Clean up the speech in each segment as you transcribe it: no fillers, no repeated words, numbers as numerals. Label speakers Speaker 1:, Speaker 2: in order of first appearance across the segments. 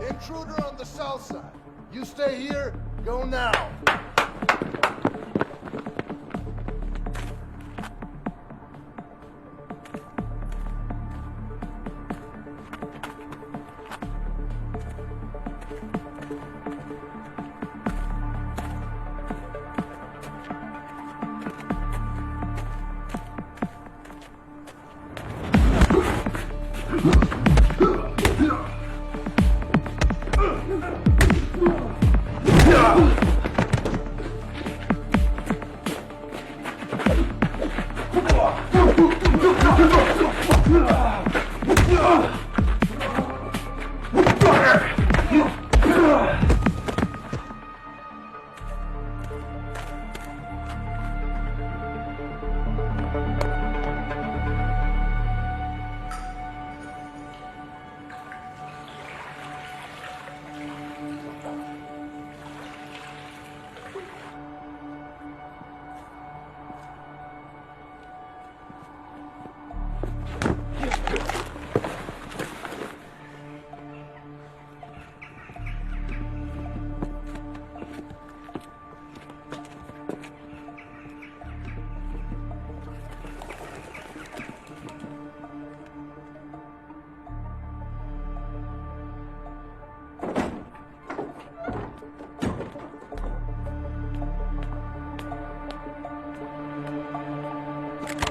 Speaker 1: Intruder on the south side. You stay here, go now.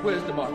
Speaker 2: Where's the mark?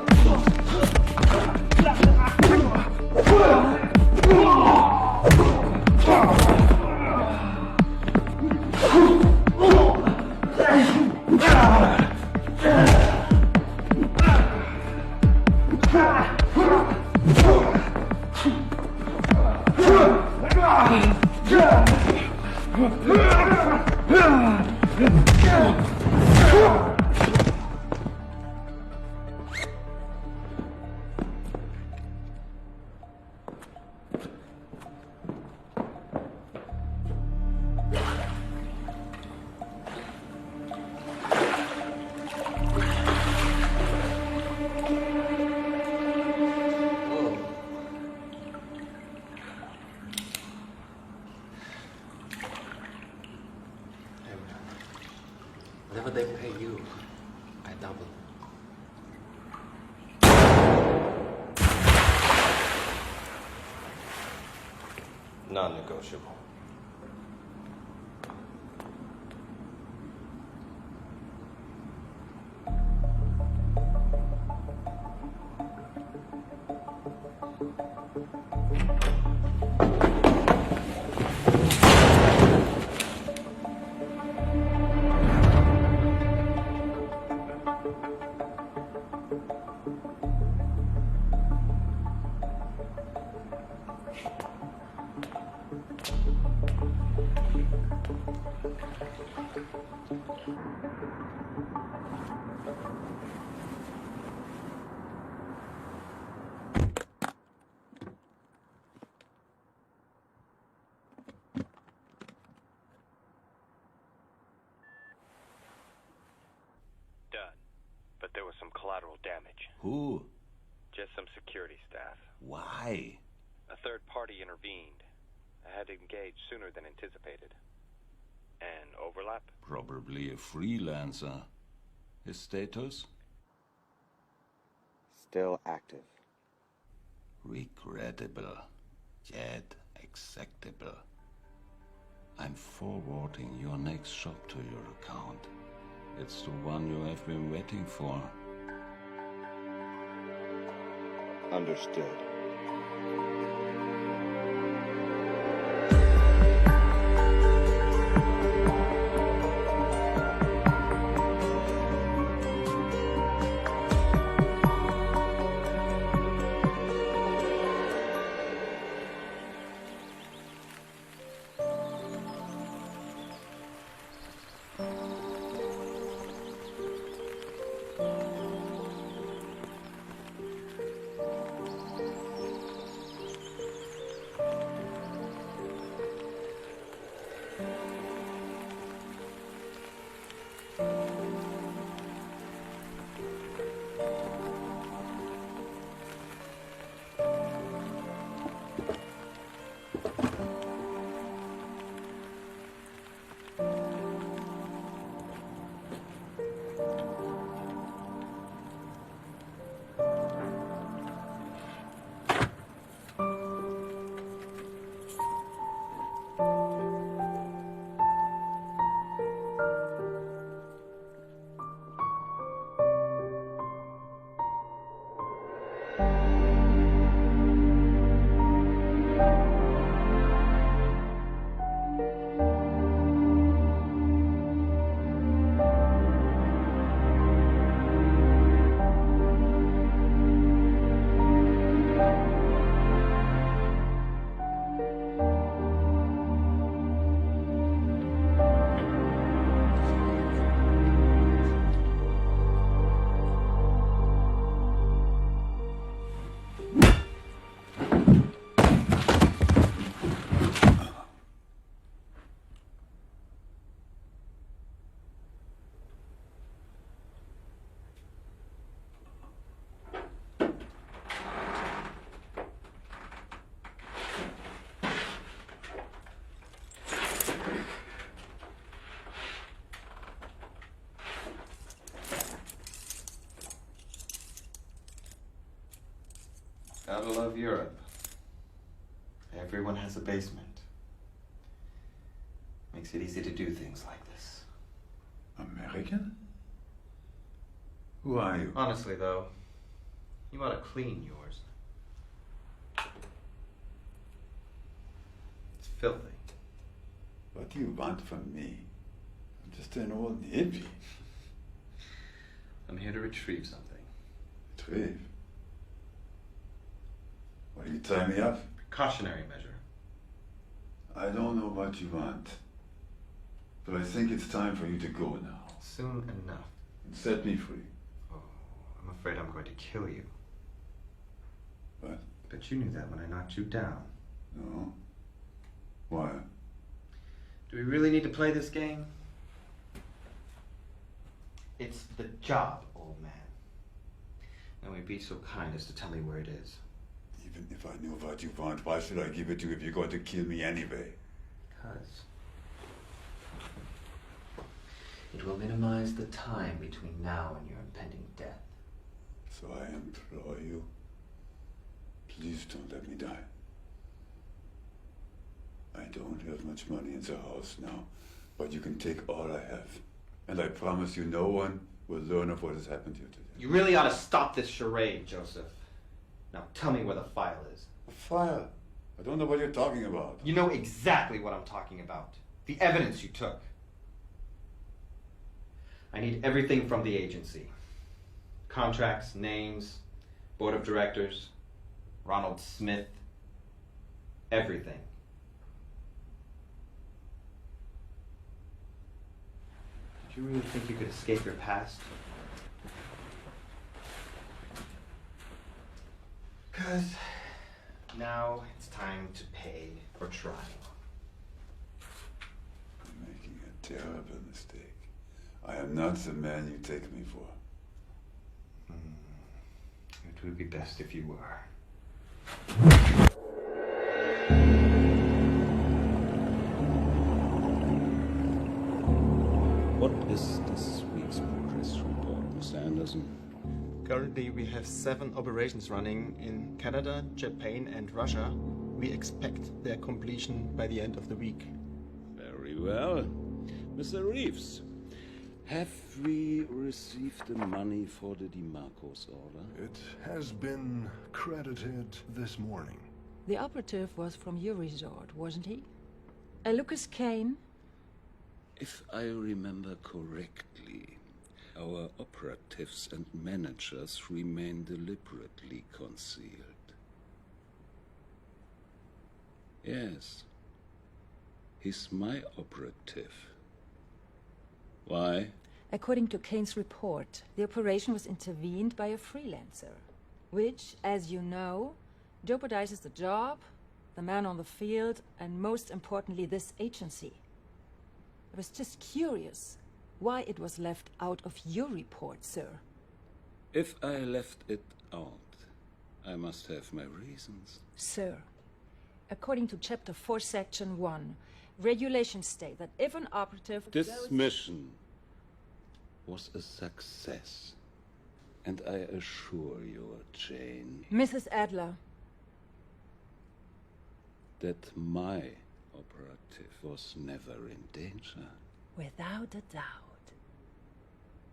Speaker 3: Whatever they pay you, I double.
Speaker 4: Non-negotiable.
Speaker 5: Done. But there was some collateral damage.
Speaker 4: Who?
Speaker 5: Just some security staff.
Speaker 4: Why?
Speaker 5: A third party intervened. I had to engage sooner than anticipated. An overlap?
Speaker 4: Probably a freelancer. His status?
Speaker 6: Still active.
Speaker 4: Regrettable, yet acceptable. I'm forwarding your next shop to your account. It's the one you have been waiting for.
Speaker 6: Understood.
Speaker 2: Gotta love Europe. Everyone has a basement. Makes it easy to do things like this.
Speaker 7: American? Who are you?
Speaker 2: Honestly, though, you ought to clean yours. It's filthy.
Speaker 7: What do you want from me? I'm just an old hippie.
Speaker 2: I'm here to retrieve something.
Speaker 7: Retrieve? Why you tie me up?
Speaker 2: Precautionary measure.
Speaker 7: I don't know what you want, but I think it's time for you to go now.
Speaker 2: Soon enough.
Speaker 7: And set me free.
Speaker 2: Oh, I'm afraid I'm going to kill you.
Speaker 7: What?
Speaker 2: But you knew that when I knocked you down.
Speaker 7: No. Why?
Speaker 2: Do we really need to play this game? It's the job, old man. And we'd be so kind as to tell me where it is.
Speaker 7: Even if I knew what you want, why should I give it to you if you're going to kill me anyway?
Speaker 2: Because
Speaker 3: It will minimize the time between now and your impending death.
Speaker 7: So I implore you, please don't let me die. I don't have much money in the house now, but you can take all I have. And I promise you no one will learn of what has happened here today.
Speaker 2: you really ought to stop this charade, Joseph. Now tell me where the file is.
Speaker 7: A file? I don't know what you're talking about.
Speaker 2: You know exactly what I'm talking about. The evidence you took. I need everything from the agency. Contracts, names, board of directors, Ronald Smith, everything. Did you really think you could escape your past? Because now it's time to pay for trying.
Speaker 7: You're making a terrible mistake. I am not the man you take me for.
Speaker 2: It would be best if you were.
Speaker 4: What is this week's progress report, Mr. Anderson?
Speaker 8: Currently, we have 7 operations running in Canada, Japan, and Russia. We expect their completion by the end of the week.
Speaker 4: Very well. Mr. Reeves, have we received the money for the DeMarcos order?
Speaker 1: It has been credited this morning.
Speaker 9: The operative was from your resort, wasn't he? Lucas Kane?
Speaker 4: If I remember correctly, our operatives and managers remain deliberately concealed. Yes, he's my operative. Why?
Speaker 9: According to Kane's report, the operation was intervened by a freelancer, which, as you know, jeopardizes the job, the man on the field, and most importantly, this agency. I was just curious why it was left out of your report, sir.
Speaker 4: If I left it out, I must have my reasons.
Speaker 9: Sir, according to Chapter 4, Section 1, regulations state that if an operative
Speaker 4: This
Speaker 9: goes-
Speaker 4: mission was a success. And I assure you, Jane,
Speaker 9: Mrs. Adler,
Speaker 4: that my operative was never in danger.
Speaker 9: without a doubt,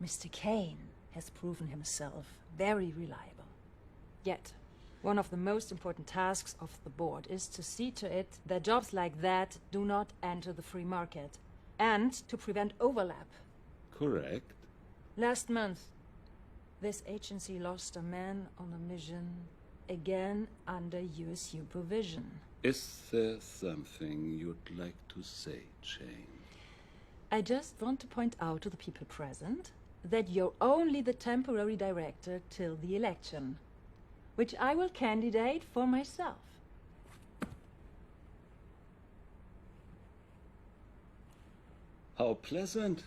Speaker 9: Mr. Kane has proven himself very reliable. Yet, one of the most important tasks of the board is to see to it that jobs like that do not enter the free market, and to prevent overlap.
Speaker 4: Correct?
Speaker 9: Last month, this agency lost a man on a mission, again under your supervision.
Speaker 4: Is there something you'd like to say, Jane?
Speaker 9: I just want to point out to the people present that you're only the temporary director till the election, which I will candidate for myself.
Speaker 4: How pleasant.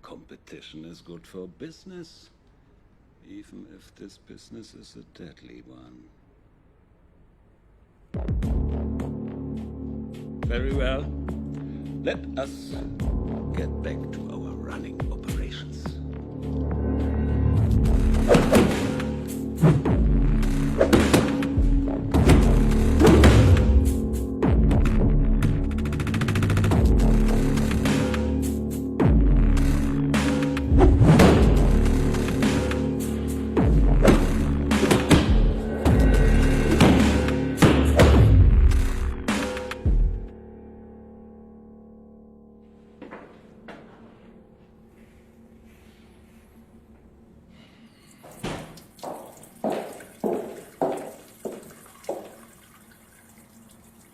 Speaker 4: Competition is good for business, even if this business is a deadly one. Very well. Let us get back to our running operations.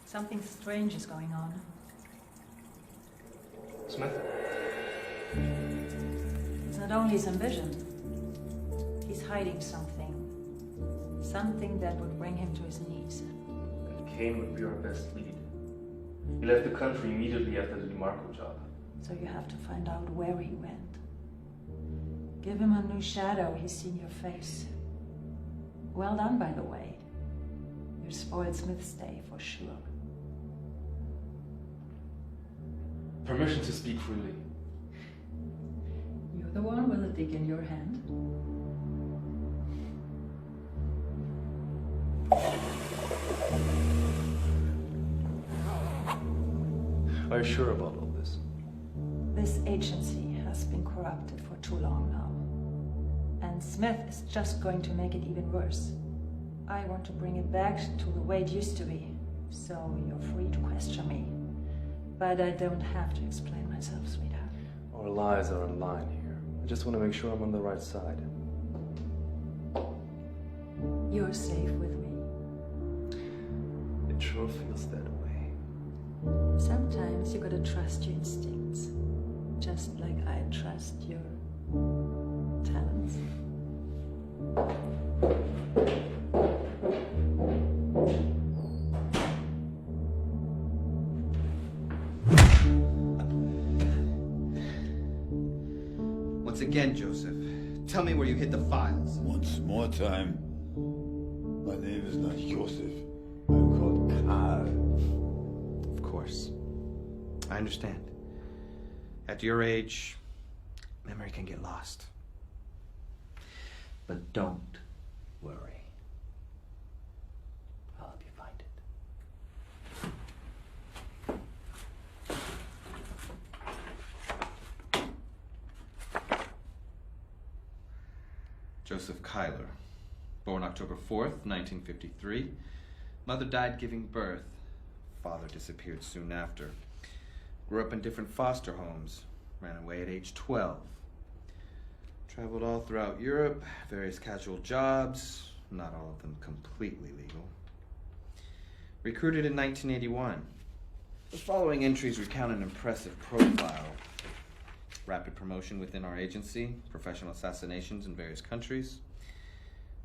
Speaker 9: Something strange is going on.
Speaker 3: Smith?
Speaker 9: It's not only his ambition. He's hiding something. Something that would bring him to his knees.
Speaker 10: And Kane would be our best lead. He left the country immediately after the DeMarco job.
Speaker 9: So you have to find out where he went. Give him a new shadow. He's seen your face. Well done, by the way. You spoiled Smith's day for sure.
Speaker 10: Permission to speak freely.
Speaker 9: You're the one with a dick in your hand.
Speaker 10: Are you sure about all this?
Speaker 9: This agency has been corrupted for too long now. And Smith is just going to make it even worse. I want to bring it back to the way it used to be. So you're free to question me. But I don't have to explain myself, sweetheart.
Speaker 10: Our lives are on line here. I just want to make sure I'm on the right side.
Speaker 9: You're safe with me.
Speaker 10: It sure feels that way.
Speaker 9: Sometimes you gotta trust your instincts. Just like I trust your talents.
Speaker 2: Once again, Joseph, tell me where you hid the files.
Speaker 7: Once more time. My name is not Joseph. I'm called Karl.
Speaker 2: Of course. I understand. At your age, memory can get lost. But don't worry. I'll help you find it. Joseph Kyler, born October 4th, 1953. Mother died giving birth. Father disappeared soon after. Grew up in different foster homes. Ran away at age 12. Traveled all throughout Europe, various casual jobs, not all of them completely legal. Recruited in 1981. The following entries recount an impressive profile. Rapid promotion within our agency, professional assassinations in various countries.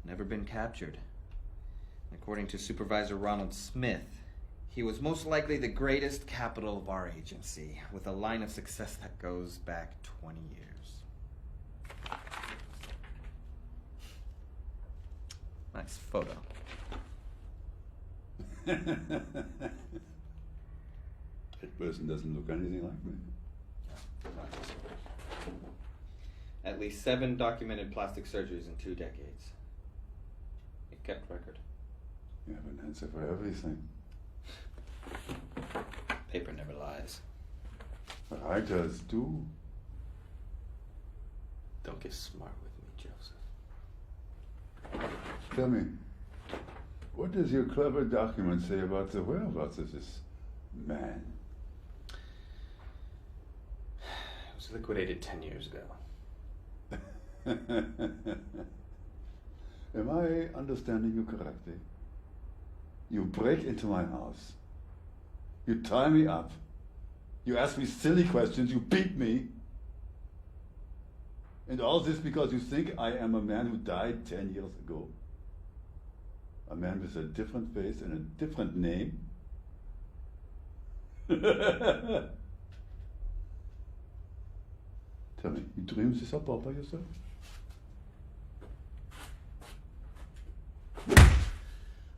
Speaker 2: Never been captured. According to Supervisor Ronald Smith, He was most likely the greatest capital of our agency, with a line of success that goes back 20 years. Nice photo.
Speaker 7: That person doesn't look anything like me.
Speaker 2: At least 7 documented plastic surgeries in 2 decades. He kept record.
Speaker 7: You have an answer for everything.
Speaker 2: Paper never lies.
Speaker 7: Writers do.
Speaker 3: Don't get smart with me, Joseph.
Speaker 7: Tell me, what does your clever document say about the whereabouts of this man?
Speaker 3: It was liquidated 10 years ago.
Speaker 7: Am I understanding you correctly? You break into my house. You tie me up. You ask me silly questions. You beat me. And all this because you think I am a man who died 10 years ago? A man with a different face and a different name? Tell me, you dreamed this up all by yourself?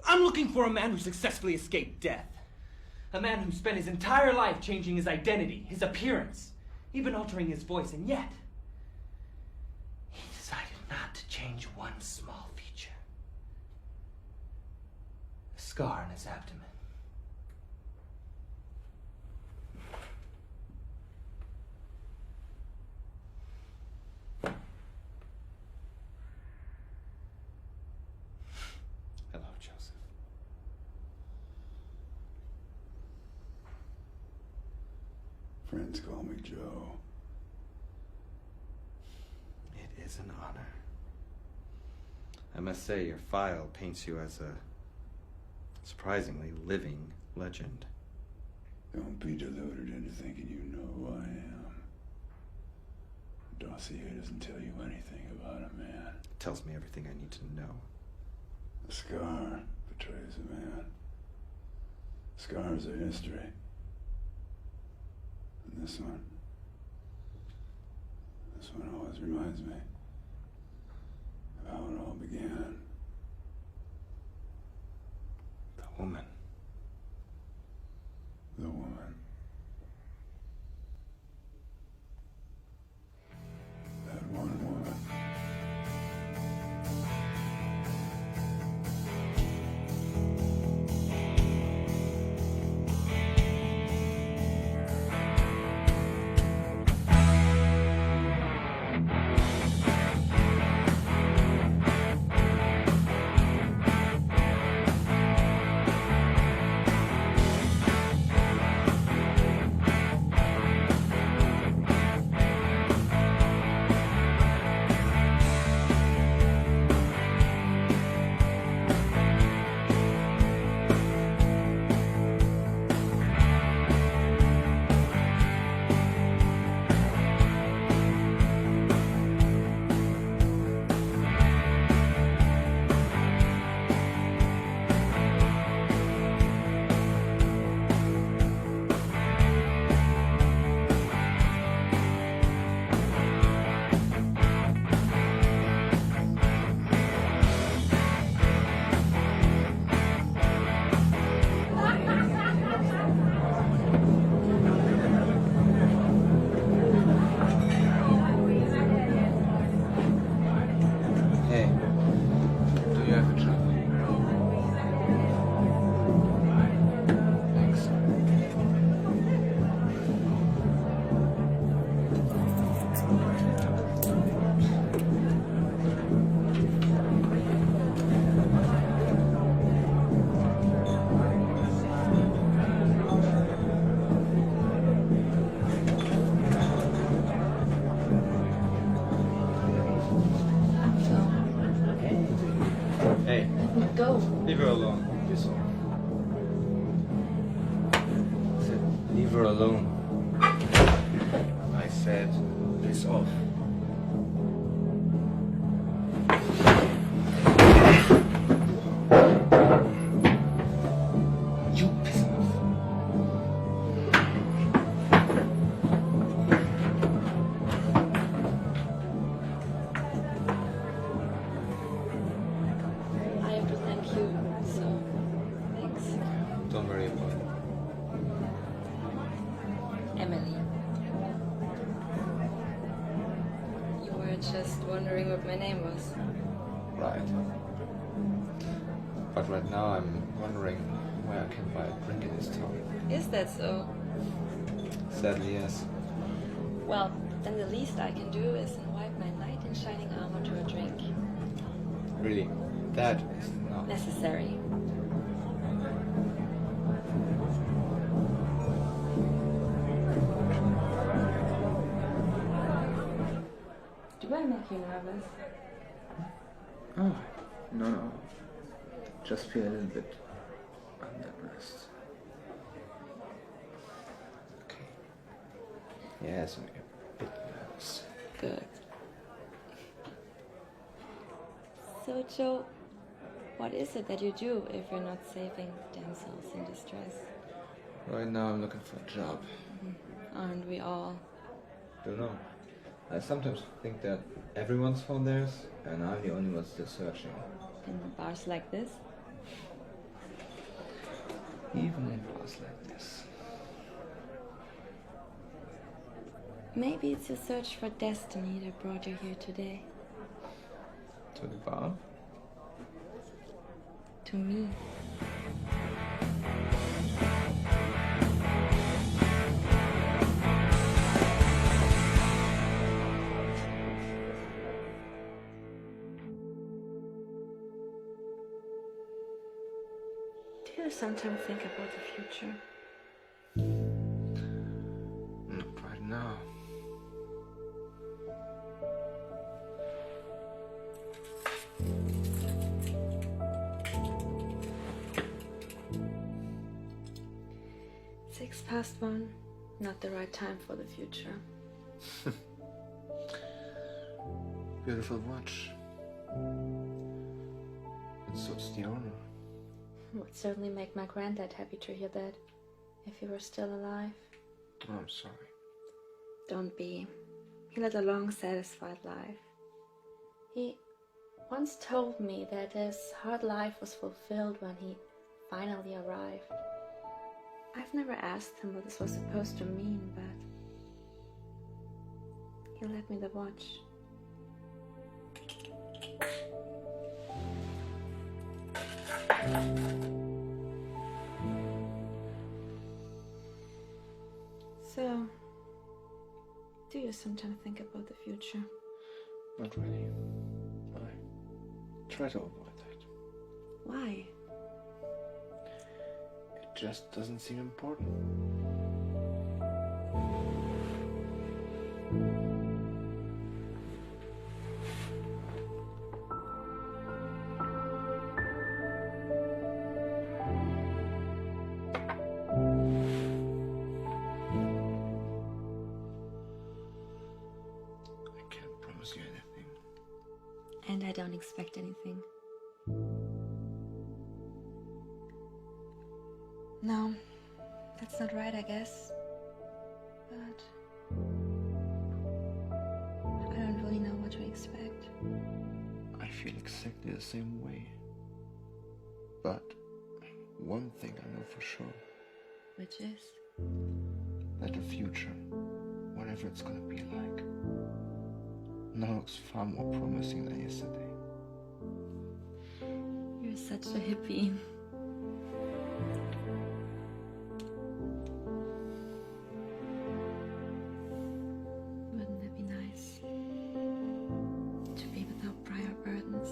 Speaker 11: I'm looking for a man who successfully escaped death. A man who spent his entire life changing his identity, his appearance, even altering his voice, and yet he decided not to change one small feature. A scar on his abdomen.
Speaker 2: Hello, Joseph.
Speaker 7: Friends call me Joe.
Speaker 2: It is an honor. I must say, your file paints you as a surprisingly living legend.
Speaker 7: Don't be deluded into thinking you know who I am. Dossier doesn't tell you anything about a man.
Speaker 2: It tells me everything I need to know.
Speaker 7: The scar betrays a man. Scars are history. And this one always reminds me of how it all began.
Speaker 2: The woman.
Speaker 7: The woman. That one woman.
Speaker 2: Hey, do you have a trouble? Thanks. Hey,
Speaker 9: Go.
Speaker 2: leave her alone. This all. I said, leave her alone. I said, piss off. You piss off.
Speaker 12: just wondering what my name was.
Speaker 3: Right. But right now I'm wondering where I can buy a drink in this town.
Speaker 12: Is that so?
Speaker 3: Sadly, yes.
Speaker 12: Well, then the least I can do is invite my knight in shining armor to a drink.
Speaker 3: Really, that is not
Speaker 12: necessary. Do I make you nervous?
Speaker 3: Oh, no. Just feel a little bit under-dressed. Okay. Yes, I'm a bit nervous.
Speaker 12: Good. So, Joe, what is it that you do if you're not saving damsels in distress?
Speaker 3: Right now I'm looking for a job.
Speaker 12: Aren't we all?
Speaker 3: Don't know. I sometimes think that everyone's found theirs, and I'm the only one still searching.
Speaker 12: In bars like this?
Speaker 3: Even in bars like this.
Speaker 12: Maybe it's your search for destiny that brought you here today.
Speaker 3: To the bar?
Speaker 12: To me. Do you sometimes think about the future?
Speaker 3: Not right now.
Speaker 12: Six past 1, not the right time for the future.
Speaker 3: Beautiful watch. It suits the owner.
Speaker 12: Would certainly make my granddad happy to hear that, if he were still alive.
Speaker 3: Oh, I'm sorry.
Speaker 12: Don't be. He led a long, satisfied life. He once told me that his hard life was fulfilled when he finally arrived. I've never asked him what this was supposed to mean, but he lent me the watch. So, do you sometimes think about the future?
Speaker 3: Not really. I try to avoid that.
Speaker 12: Why?
Speaker 3: It just doesn't seem important. I can't promise you anything.
Speaker 12: And I don't expect anything. No, that's not right, I guess. But I don't really know what to expect.
Speaker 3: I feel exactly the same way. But one thing I know for sure.
Speaker 12: Which is?
Speaker 3: That the future, whatever it's gonna be like, now looks far more promising than yesterday.
Speaker 12: You're such a hippie. Wouldn't that be nice? To be without prior burdens.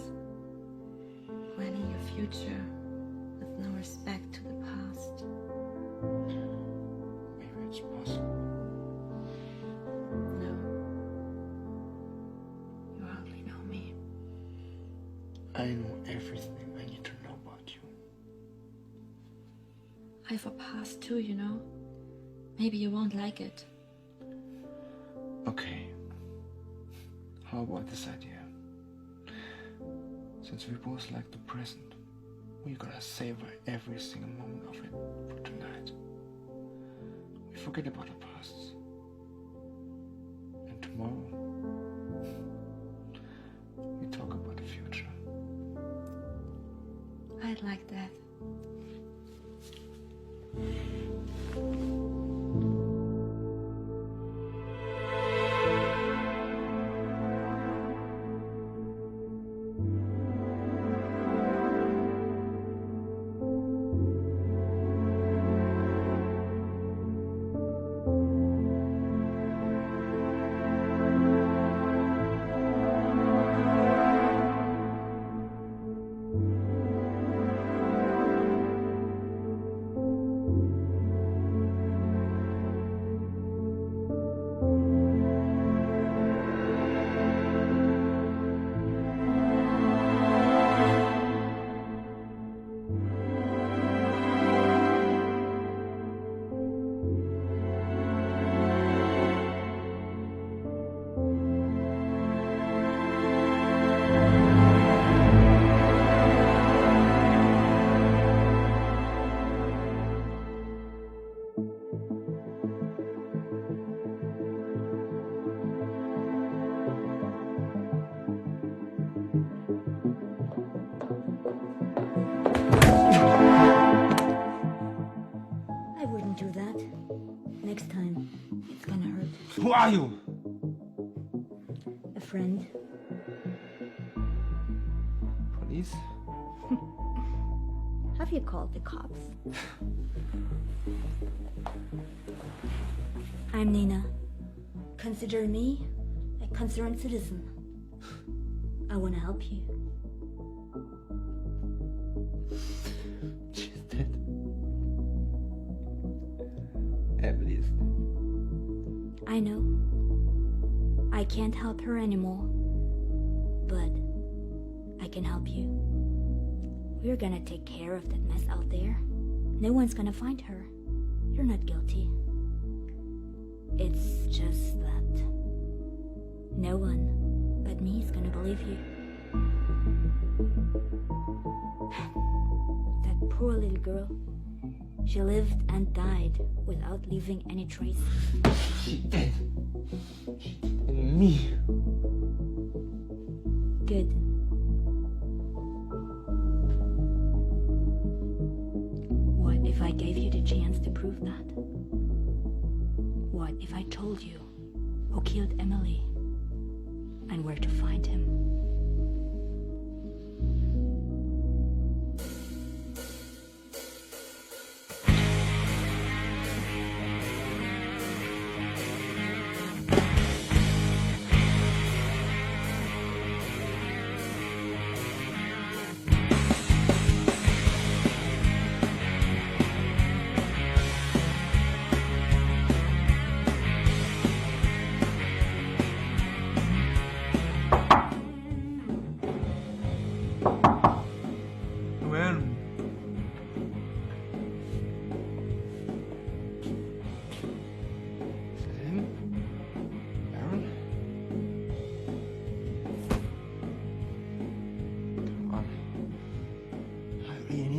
Speaker 12: Planning your future with no respect to the past.
Speaker 3: Maybe it's possible.
Speaker 12: No. You hardly know me.
Speaker 3: I know everything I need to know about you.
Speaker 12: I have a past too, you know. Maybe you won't like it.
Speaker 3: Okay. How about this idea? Since we both like the present, we're gonna savor every single moment of it for tonight. We forget about the past. And tomorrow, we talk about the future.
Speaker 12: I'd like that.
Speaker 13: It's gonna hurt.
Speaker 3: Who are you?
Speaker 13: A friend.
Speaker 3: Police?
Speaker 13: Have you called the cops? I'm Nina. Consider me a concerned citizen. I want to help you.
Speaker 3: She's dead. Emily is dead.
Speaker 13: I know. I can't help her anymore. But I can help you. We're gonna take care of that mess out there. No one's gonna find her. You're not guilty. It's just that no one but me is gonna believe you. That poor little girl. She lived and died without leaving any trace.
Speaker 3: She did. She did me.
Speaker 13: Good. What if I gave you the chance to prove that? What if I told you who killed Emily and where to find him?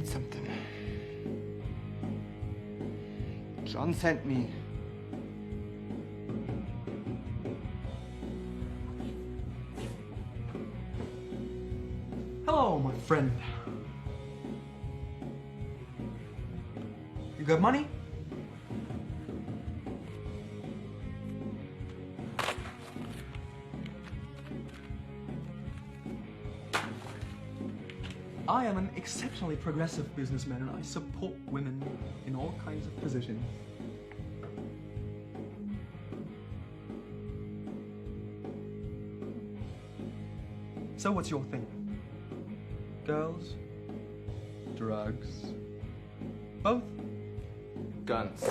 Speaker 3: Something. John sent me.
Speaker 14: Hello, my friend. You got money? I am an exceptionally progressive businessman and I support women in all kinds of positions. So what's your thing? Girls? Drugs? Both?
Speaker 3: Guns.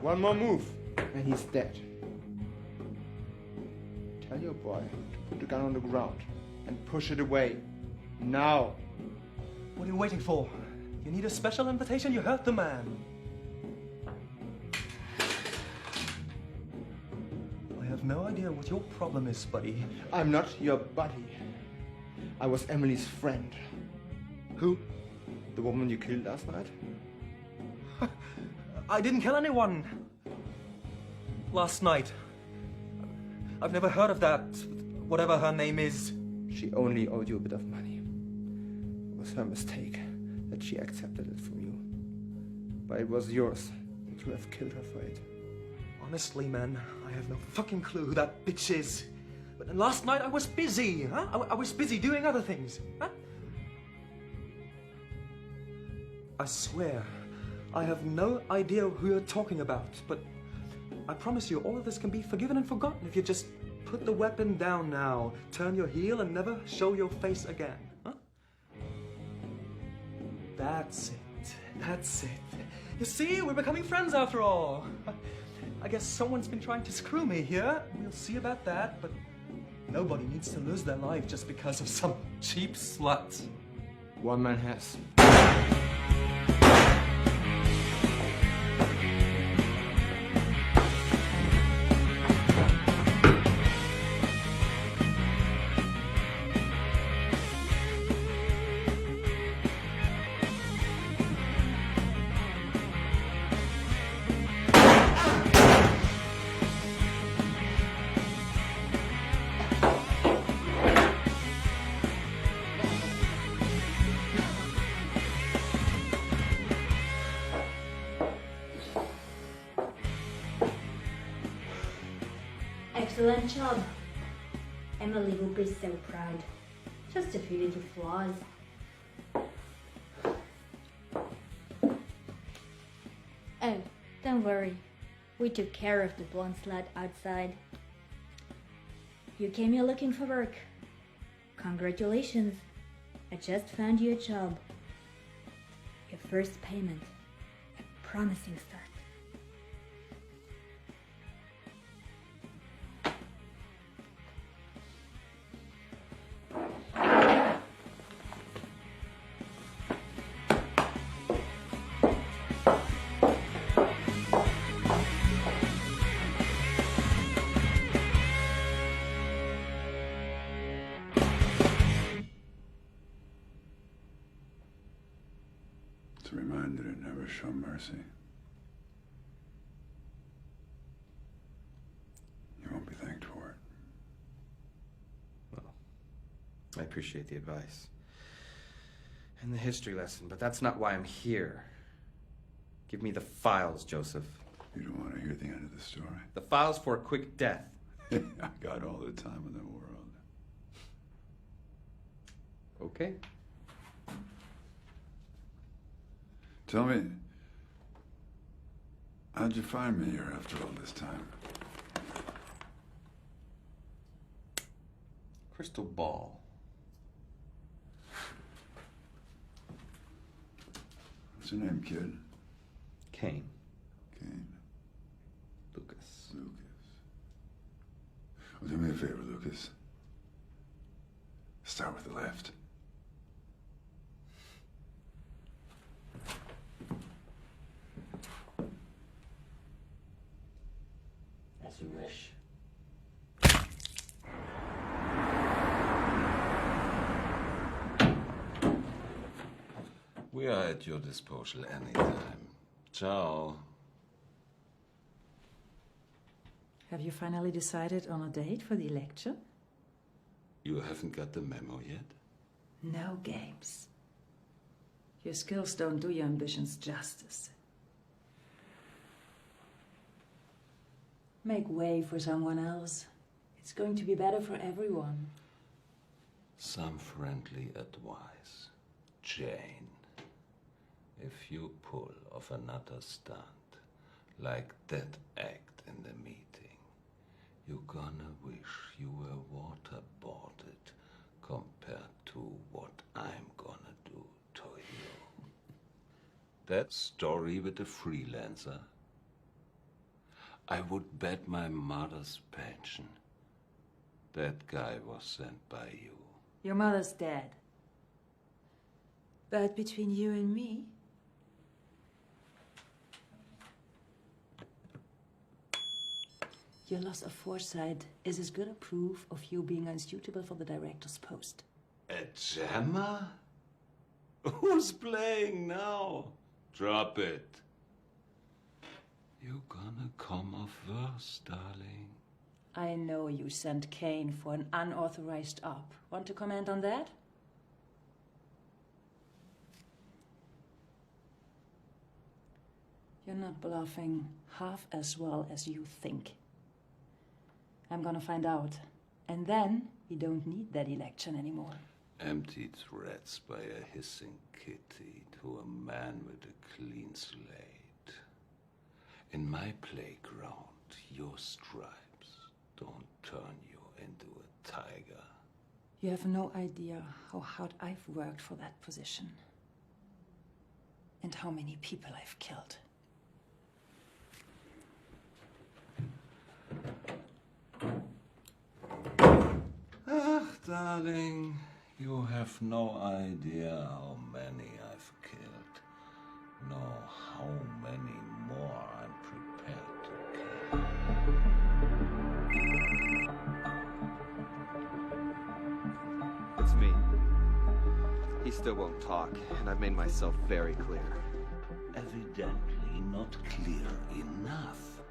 Speaker 3: One more move and he's dead. Tell your boy to put the gun on the ground and push it away. Now.
Speaker 14: What are you waiting for? You need a special invitation? You heard the man. I have no idea what your problem is, buddy.
Speaker 3: I'm not your buddy. I was Emily's friend. Who? The woman you killed last night?
Speaker 14: I didn't kill anyone. Last night. I've never heard of that, whatever her name is.
Speaker 3: She only owed you a bit of money. It was her mistake that she accepted it from you. But it was yours, and you have killed her for it.
Speaker 14: Honestly, man, I have no fucking clue who that bitch is. But last night I was busy, huh? I was busy doing other things, huh? I swear, I have no idea who you're talking about, but I promise you all of this can be forgiven and forgotten if you just put the weapon down now, turn your heel and never show your face again, huh? That's it. That's it. You see, we're becoming friends after all. I guess someone's been trying to screw me here. We'll see about that, but nobody needs to lose their life just because of some cheap slut.
Speaker 3: One man has.
Speaker 13: Excellent job. Emily will be so proud. Just a few little flaws. Oh, don't worry. We took care of the blonde slut outside. You came here looking for work. Congratulations. I just found you a job. Your first payment. A promising start.
Speaker 7: It's a reminder to never show mercy. You won't be thanked for it.
Speaker 2: Well, I appreciate the advice. And the history lesson, but that's not why I'm here. Give me the files, Joseph.
Speaker 7: You don't want to hear the end of the story.
Speaker 2: The files for a quick death.
Speaker 7: I got all the time in the world.
Speaker 2: Okay.
Speaker 7: Tell me, how'd you find me here after all this time?
Speaker 2: Crystal ball.
Speaker 7: What's your name, kid?
Speaker 2: Kane.
Speaker 7: Kane.
Speaker 2: Lucas.
Speaker 7: Well, do me a favor, Lucas. Start with the left.
Speaker 10: As you wish.
Speaker 4: We are at your disposal anytime. Ciao.
Speaker 9: Have you finally decided on a date for the election?
Speaker 4: You haven't got the memo yet?
Speaker 9: No games. Your skills don't do your ambitions justice. Make way for someone else. It's going to be better for everyone.
Speaker 4: Some friendly advice. Jane, if you pull off another stunt, like that act in the meeting, you're gonna wish you were waterboarded compared to what I'm gonna do to you. That story with the freelancer, I would bet my mother's pension that guy was sent by you.
Speaker 9: Your mother's dead. But between you and me, your loss of foresight is as good a proof of you being unsuitable for the director's post.
Speaker 4: A jammer? Who's playing now? Drop it. You're gonna come off worse, darling.
Speaker 9: I know you sent Kane for an unauthorized op. Want to comment on that? You're not bluffing half as well as you think. I'm gonna find out. And then we don't need that election anymore.
Speaker 4: Empty threats by a hissing kitty to a man with a clean slate. In my playground, your stripes don't turn you into a tiger.
Speaker 9: You have no idea how hard I've worked for that position. And how many people I've killed.
Speaker 4: Ah, darling, you have no idea how many I've killed, nor how many more I'm prepared to kill.
Speaker 2: It's me. He still won't talk, and I've made myself very clear.
Speaker 4: Evidently not clear enough.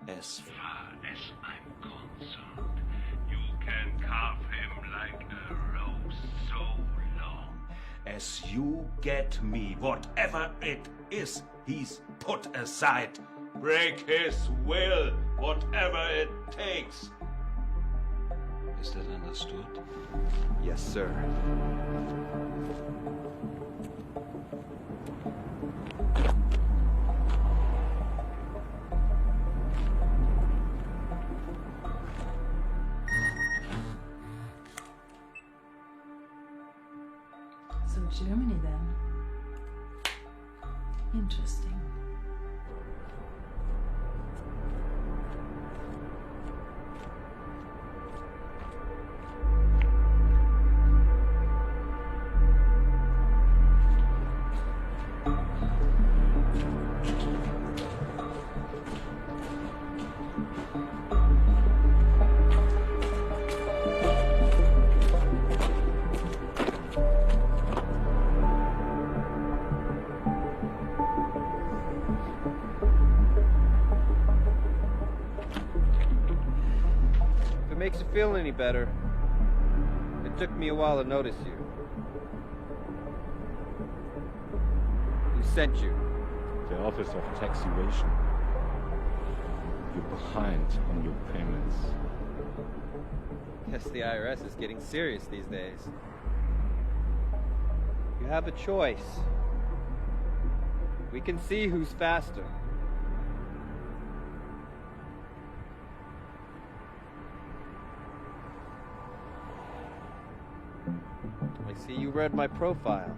Speaker 4: As far as I'm concerned, you can carve him like a rose so long as you get me whatever it is he's put aside. Break his will, whatever it takes. Is that understood?
Speaker 2: Yes, sir.
Speaker 9: So Germany then. Interesting.
Speaker 3: If it makes you feel any better, it took me a while to notice you. Who sent you?
Speaker 15: The Office of Tax Evasion. You're behind on your payments.
Speaker 3: Guess the IRS is getting serious these days. You have a choice. We can see who's faster. I see you read my profile.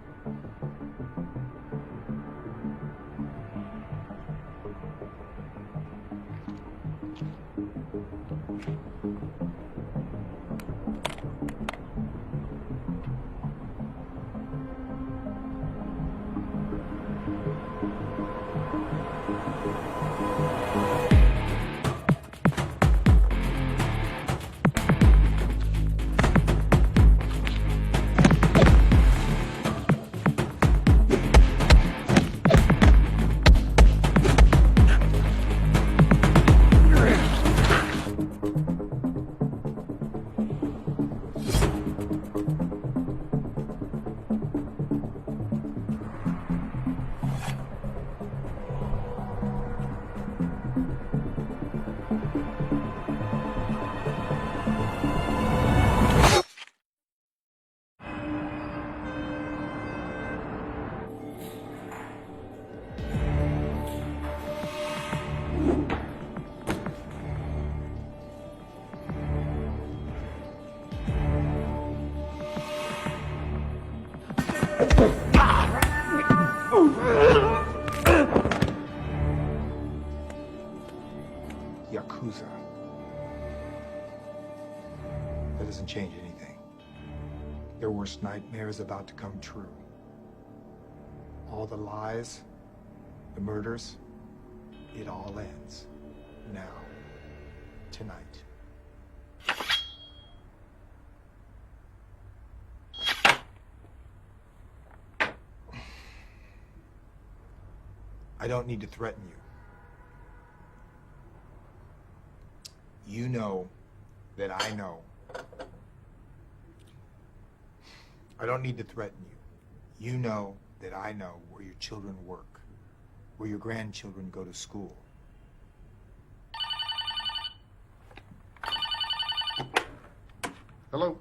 Speaker 16: Yakuza. That doesn't change anything. Their worst nightmare is about to come true. All the lies, the murders, it all ends. Now. Tonight. I don't need to threaten you. You know that I know. I don't need to threaten you. You know that I know where your children work, where your grandchildren go to school. Hello?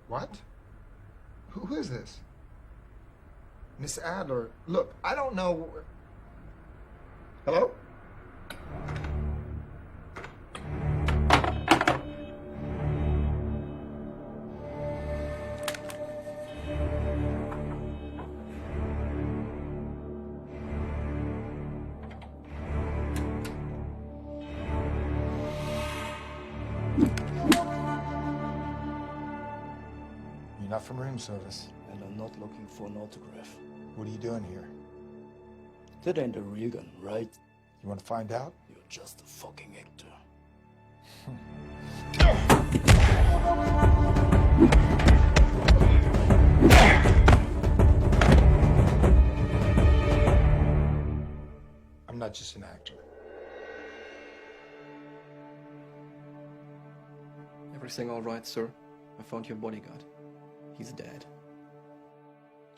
Speaker 16: What? Who is this? Miss Adler, look, I don't know. Hello? You're not from room service.
Speaker 17: And I'm not looking for an autograph.
Speaker 16: What are you doing here?
Speaker 17: That ain't a real gun, right?
Speaker 16: You want to find out?
Speaker 17: You're just a fucking actor.
Speaker 16: I'm not just an actor.
Speaker 14: Everything all right, sir? I found your bodyguard. He's dead.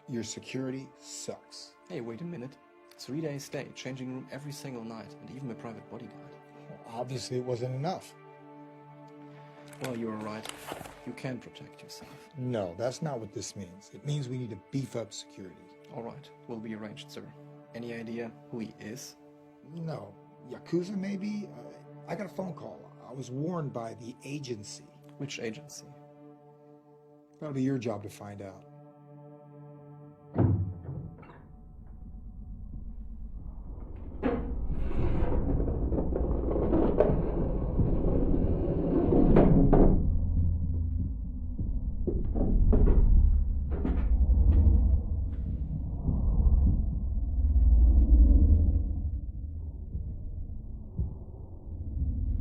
Speaker 16: Your security sucks.
Speaker 14: Hey, wait a minute. 3 days stay, changing room every single night, and even a private bodyguard.
Speaker 16: obviously it wasn't enough.
Speaker 3: Well, you were right. You can protect yourself.
Speaker 16: No, that's not what this means. It means we need to beef up security.
Speaker 3: All right, will be arranged, sir. Any idea who he is?
Speaker 16: No. Yakuza, maybe? I got a phone call. I was warned by the agency.
Speaker 3: Which agency?
Speaker 16: That'll be your job to find out.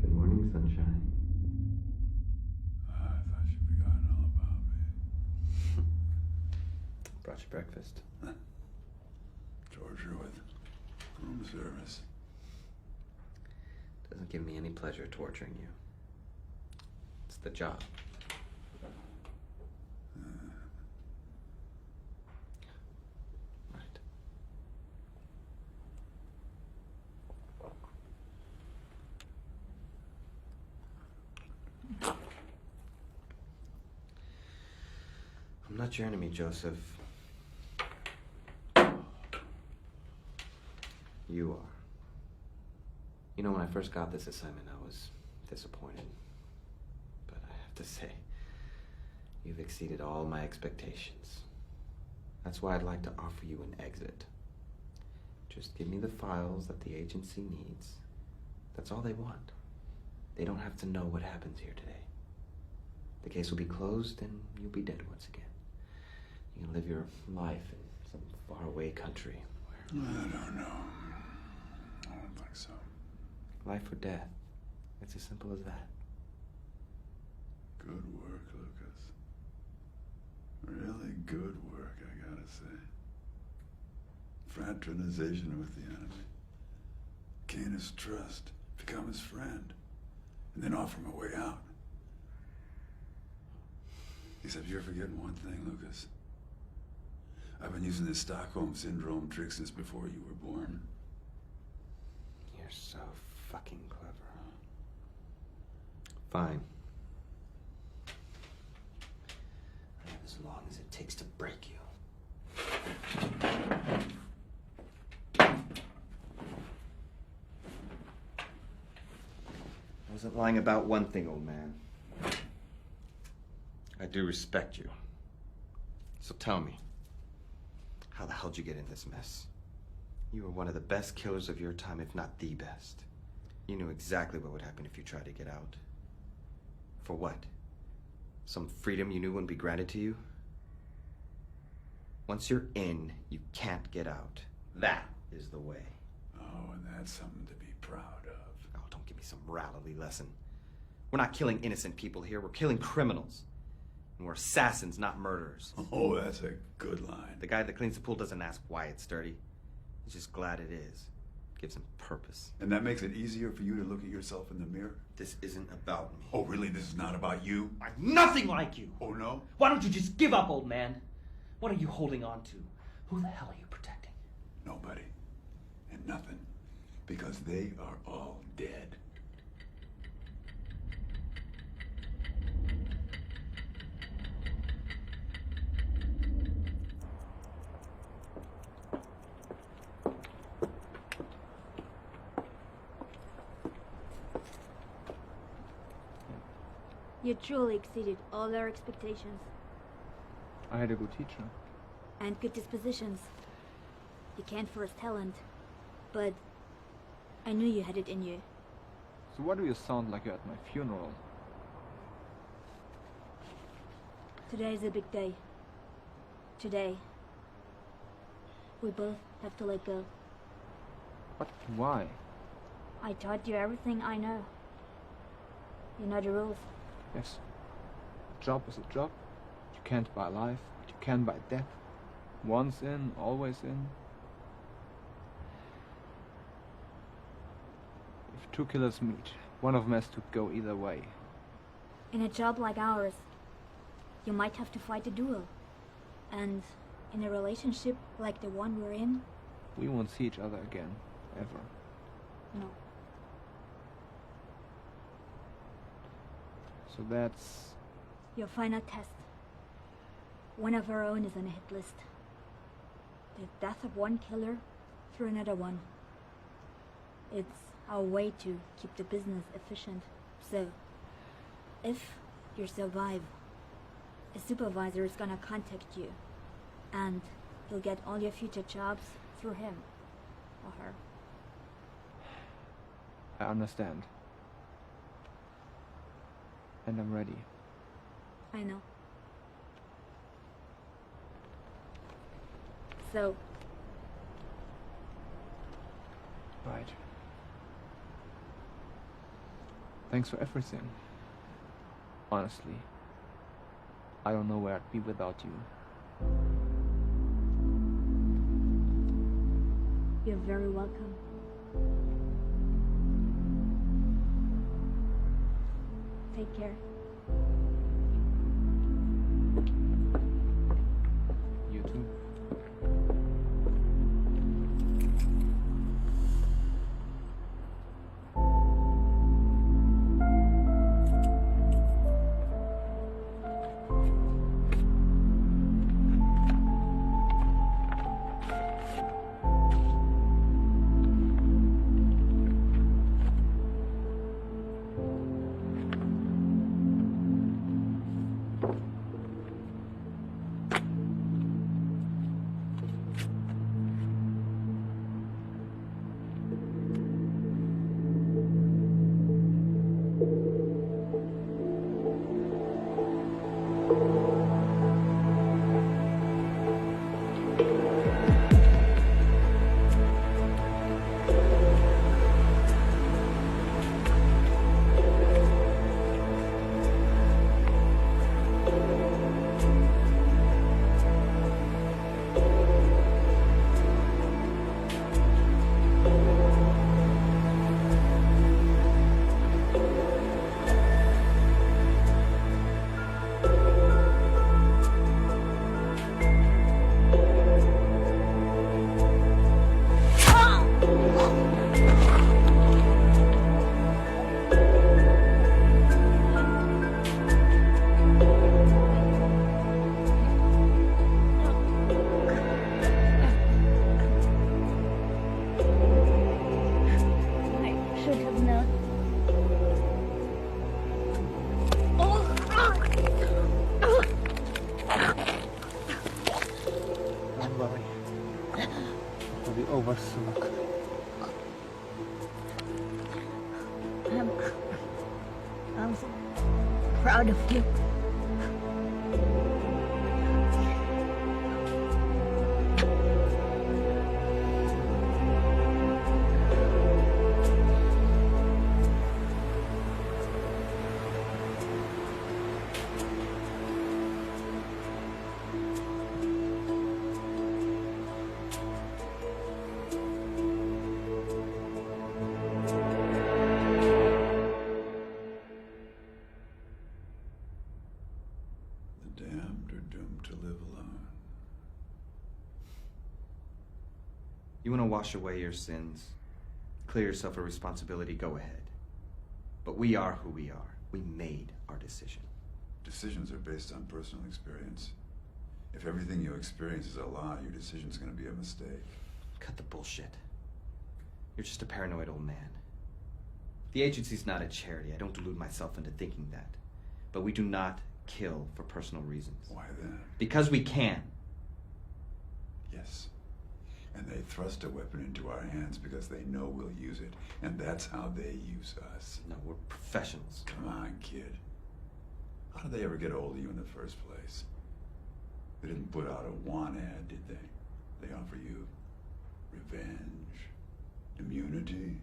Speaker 2: Good morning, sunshine.
Speaker 7: I thought you'd forgotten all about me.
Speaker 2: Brought you breakfast.
Speaker 7: Torture with room service.
Speaker 2: Doesn't give me any pleasure torturing you. It's the job. Right. I'm not your enemy, Joseph. You are. You know, when I first got this assignment, I was disappointed. But I have to say, you've exceeded all my expectations. That's why I'd like to offer you an exit. Just give me the files that the agency needs. That's all they want. They don't have to know what happens here today. The case will be closed and you'll be dead once again. You can live your life in some faraway country where...
Speaker 7: I don't know. I don't think so.
Speaker 2: Life or death. It's as simple as that.
Speaker 7: Good work, Lucas. Really good work, I gotta say. Fraternization with the enemy. Gain his trust, become his friend, and then offer him a way out. Except you're forgetting one thing, Lucas. I've been using this Stockholm Syndrome trick since before you were born.
Speaker 2: You're so fucking clever. Fine. I have as long as it takes to break you. I wasn't lying about one thing, old man. I do respect you. So tell me, how the hell did you get in this mess? You were one of the best killers of your time, if not the best. You knew exactly what would happen if you tried to get out. For what? Some freedom you knew wouldn't be granted to you? Once you're in, you can't get out. That is the way.
Speaker 7: Oh, and that's something to be proud of.
Speaker 2: Oh, don't give me some morality lesson. We're not killing innocent people here. We're killing criminals. And we're assassins, not murderers.
Speaker 7: Oh, that's a good line.
Speaker 2: The guy that cleans the pool doesn't ask why it's dirty. He's just glad it is. It gives him purpose.
Speaker 7: And that makes it easier for you to look at yourself in the mirror?
Speaker 2: This isn't about me.
Speaker 7: Oh, really? This is not about you?
Speaker 11: I'm nothing like you.
Speaker 7: Oh, no?
Speaker 11: Why don't you just give up, old man? What are you holding on to? Who the hell are you protecting?
Speaker 7: Nobody. And nothing. Because they are all dead.
Speaker 13: You truly exceeded all our expectations.
Speaker 3: I had a good teacher.
Speaker 13: And good dispositions. You can't force talent, but I knew you had it in you.
Speaker 3: So why do you sound like you're at my funeral?
Speaker 13: Today is a big day. Today, we both have to let go.
Speaker 3: But why?
Speaker 13: I taught you everything I know. You know the rules.
Speaker 3: Yes. A job is a job. You can't buy life, but you can buy death. Once in, always in. If two killers meet, one of them has to go either way.
Speaker 13: In a job like ours, you might have to fight a duel. And in a relationship like the one we're in,
Speaker 3: We won't see each other again, ever.
Speaker 13: no.
Speaker 3: So that's...
Speaker 13: Your final test. One of our own is on a hit list. The death of one killer through another one. It's our way to keep the business efficient. So, if you survive, a supervisor is gonna contact you, and you'll get all your future jobs through him or her.
Speaker 3: I understand. And I'm ready.
Speaker 13: I know. So,
Speaker 3: Right. Thanks for everything. Honestly, I don't know where I'd be without you.
Speaker 13: you're very welcome. Take care.
Speaker 3: You too. Don't worry. It'll be over soon.
Speaker 13: I'm so proud of you.
Speaker 7: The damned are doomed to live alone.
Speaker 2: You want to wash away your sins, clear yourself of responsibility, go ahead. But we are who we are. We made our decision.
Speaker 7: Decisions are based on personal experience. If everything you experience is a lie, your decision's gonna be a mistake.
Speaker 2: Cut the bullshit. You're just a paranoid old man. The agency's not a charity. I don't delude myself into thinking that. But we do not kill for personal reasons.
Speaker 7: Why then?
Speaker 2: Because we can.
Speaker 7: Yes. And they thrust a weapon into our hands because they know we'll use it. And that's how they use us.
Speaker 2: No, we're professionals.
Speaker 7: Come on, kid. How did they ever get hold of you in the first place? They didn't put out a want ad, did they? They offer you revenge, immunity.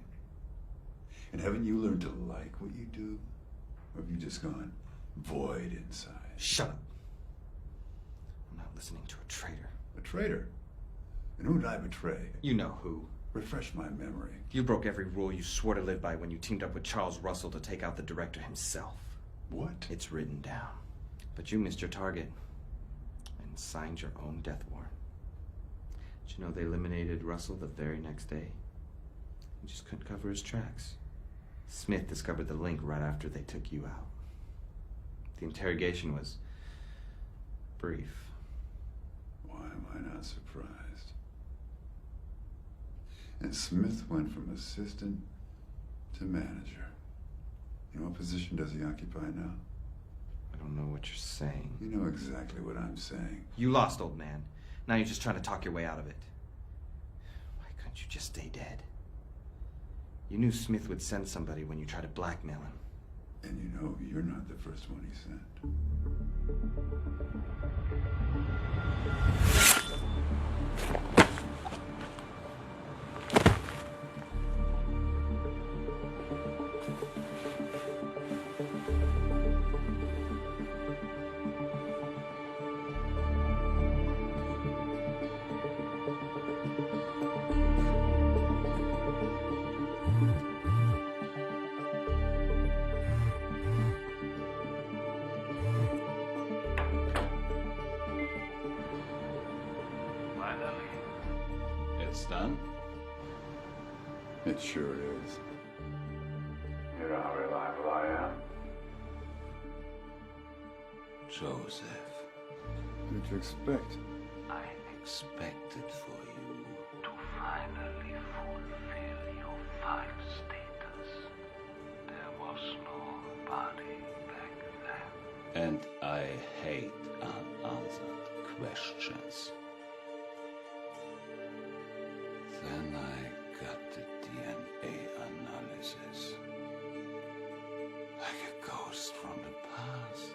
Speaker 7: And haven't you learned to like what you do? Or have you just gone void inside?
Speaker 2: Shut up. I'm not listening to a traitor.
Speaker 7: A traitor? And who did I betray?
Speaker 2: You know who.
Speaker 7: Refresh my memory.
Speaker 2: You broke every rule you swore to live by when you teamed up with Charles Russell to take out the director himself.
Speaker 7: What?
Speaker 2: It's written down. But you missed your target and signed your own death warrant. Did you know they eliminated Russell the very next day? He just couldn't cover his tracks. Smith discovered the link right after they took you out. The interrogation was brief.
Speaker 7: Why am I not surprised? And Smith went from assistant to manager. And what position does he occupy now?
Speaker 2: I don't know what you're saying.
Speaker 7: You know exactly what I'm saying.
Speaker 2: You lost, old man. Now you're just trying to talk your way out of it. Why couldn't you just stay dead? You knew Smith would send somebody when you tried to blackmail him.
Speaker 7: And you know you're not the first one he sent.
Speaker 4: It's done?
Speaker 7: It sure is. You know how reliable I am.
Speaker 4: Joseph,
Speaker 7: What did you expect?
Speaker 4: I expected for you to finally fulfill your 5 status. There was no body back then. And I hate unanswered questions. Then I got the DNA analysis. Like a ghost from the past.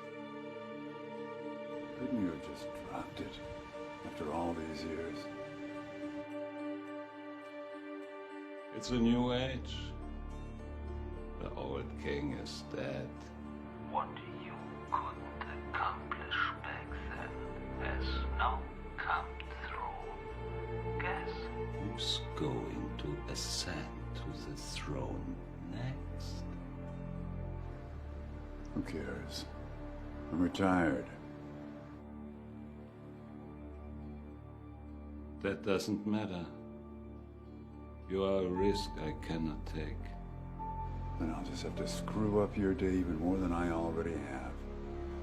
Speaker 7: Couldn't you have just dropped it after all these years?
Speaker 4: It's a new age. The old king is dead. What you couldn't accomplish back then has now come through. Guess who's going to ascend to the throne next?
Speaker 7: Who cares? I'm retired.
Speaker 4: That doesn't matter. You are a risk I cannot take.
Speaker 7: Then I'll just have to screw up your day even more than I already have.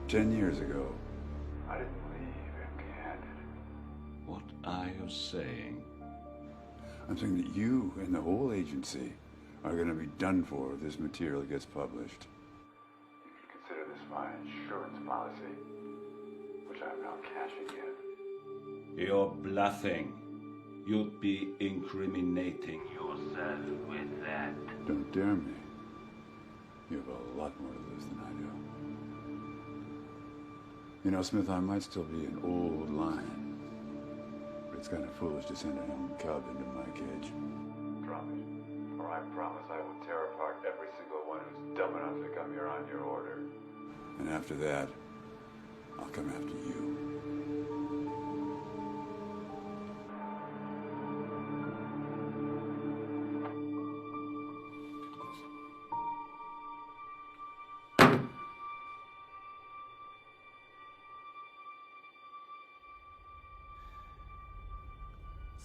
Speaker 7: 10 years ago, I didn't leave empty-handed.
Speaker 4: What are you saying?
Speaker 7: I'm saying that you and the whole agency are going to be done for if this material gets published. You can consider this my insurance policy, which I'm now cashing in.
Speaker 4: You're bluffing. You'd be incriminating yourself with that.
Speaker 7: Don't dare me. You have a lot more to lose than I do. You know, Smith, I might still be an old lion, but it's kind of foolish to send a young cub into my cage. Drop it, or I promise I will tear apart every single one who's dumb enough to come here on your order. And after that, I'll come after you.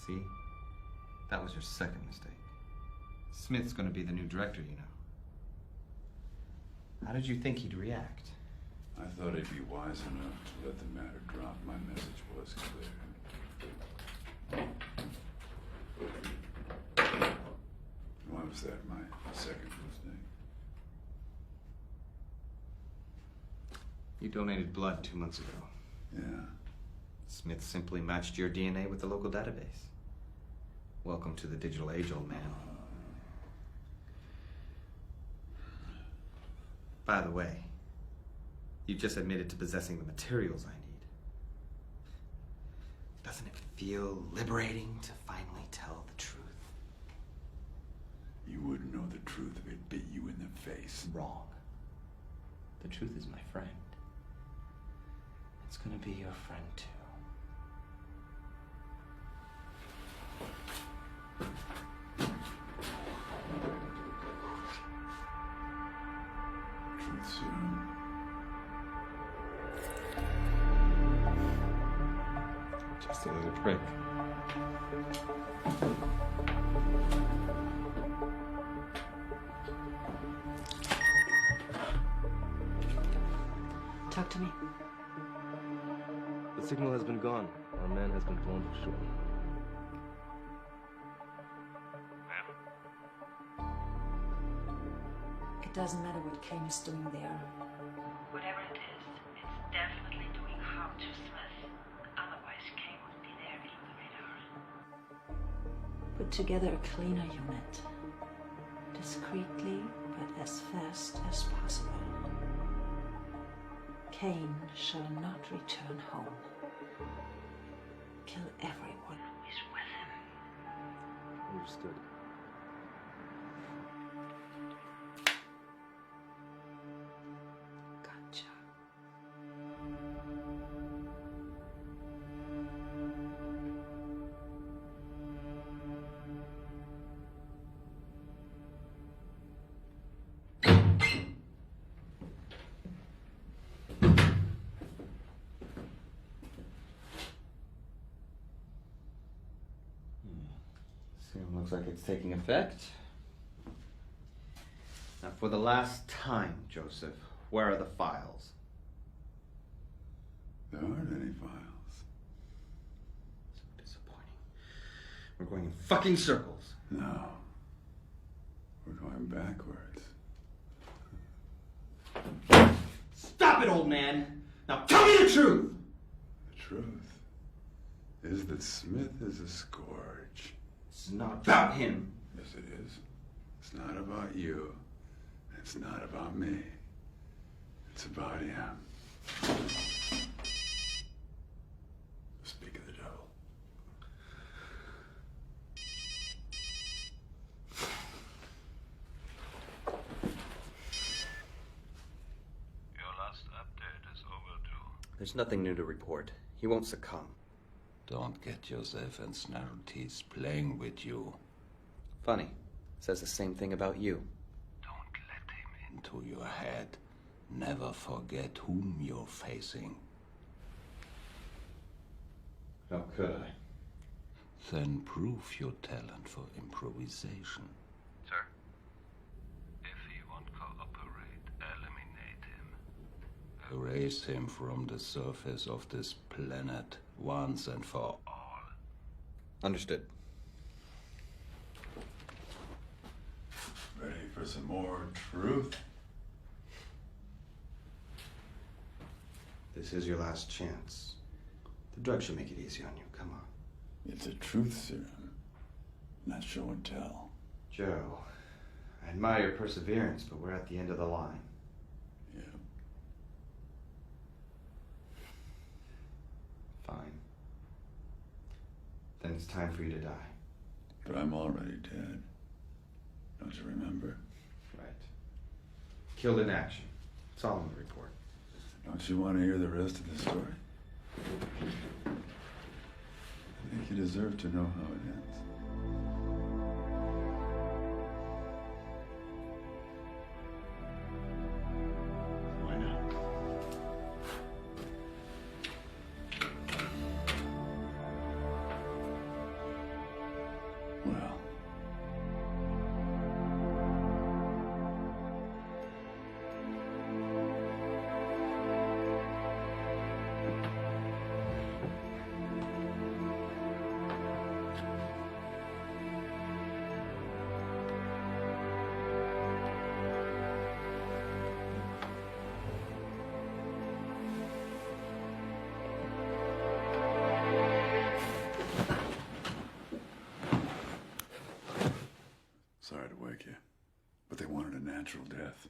Speaker 2: See? That was your second mistake. Smith's gonna be the new director, you know. How did you think he'd react?
Speaker 7: I thought he'd be wise enough to let the matter drop. My message was clear. Why was that my second mistake?
Speaker 2: You donated blood 2 months ago.
Speaker 7: Yeah.
Speaker 2: Smith simply matched your DNA with the local database. Welcome to the digital age, old man. By the way, you just admitted to possessing the materials I need. Doesn't it feel liberating to finally tell the truth?
Speaker 7: You wouldn't know the truth if it bit you in the face.
Speaker 11: Wrong. The truth is my friend. It's gonna be your friend too.
Speaker 7: Truth serum.
Speaker 2: Just a little prick.
Speaker 9: Talk to me.
Speaker 10: The signal has been gone. Our man has been blown to shore.
Speaker 9: It doesn't matter what Kane is doing there.
Speaker 18: Whatever it is, it's definitely doing harm to Smith. Otherwise, Kane would be there below the radar.
Speaker 9: Put together a cleaner unit. Discreetly, but as fast as possible. Kane shall not return home. Kill everyone who is with him.
Speaker 10: Understood.
Speaker 9: Gotcha.
Speaker 2: Looks like it's taking effect. Now, for the last time, Joseph, where are the files?
Speaker 7: There aren't any files.
Speaker 2: So disappointing. We're going in fucking circles.
Speaker 7: No. We're going backwards.
Speaker 2: Stop it, old man! Now tell me the truth!
Speaker 7: The truth is that Smith is a scourge.
Speaker 2: It's not about him.
Speaker 7: Yes, it is. It's not about you. It's not about me. It's about him. Speak of the devil.
Speaker 4: Your last update is overdue.
Speaker 2: There's nothing new to report. He won't succumb.
Speaker 4: Don't get yourself in Snarltees playing with you.
Speaker 2: Funny. Says the same thing about you.
Speaker 4: Don't let him into your head. Never forget whom you're facing.
Speaker 2: How could I?
Speaker 4: Then prove your talent for improvisation. Sir, if he won't cooperate, eliminate him. Erase him from the surface of this planet once and for all.
Speaker 2: Understood.
Speaker 7: Ready for some more truth?
Speaker 2: This is your last chance. The drug should make it easy on you. Come on.
Speaker 7: It's a truth serum, not show and tell.
Speaker 2: Joe, I admire your perseverance, but we're at the end of the line.
Speaker 7: Yeah.
Speaker 2: Fine. Then it's time for you to die.
Speaker 7: But I'm already dead. Don't you remember?
Speaker 2: Right. Killed in action. It's all in the report.
Speaker 7: Don't you want to hear the rest of the story? I think you deserve to know how it ends. Why not? Well. Sorry to wake you, but they wanted a natural death.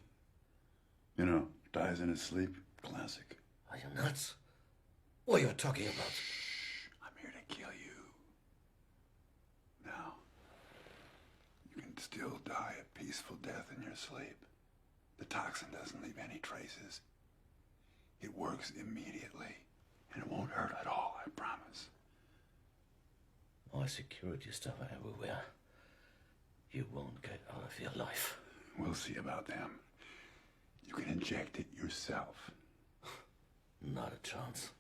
Speaker 7: You know, dies in his sleep. Classic.
Speaker 17: Are you nuts? What are you talking about?
Speaker 7: I'm here to kill you. Now, you can still die a peaceful death in your sleep. The toxin doesn't leave any traces. It works immediately, and it won't hurt at all, I promise.
Speaker 17: My security staff are everywhere. You won't get out of your life.
Speaker 7: We'll see about them. You can inject it yourself.
Speaker 17: Not a chance.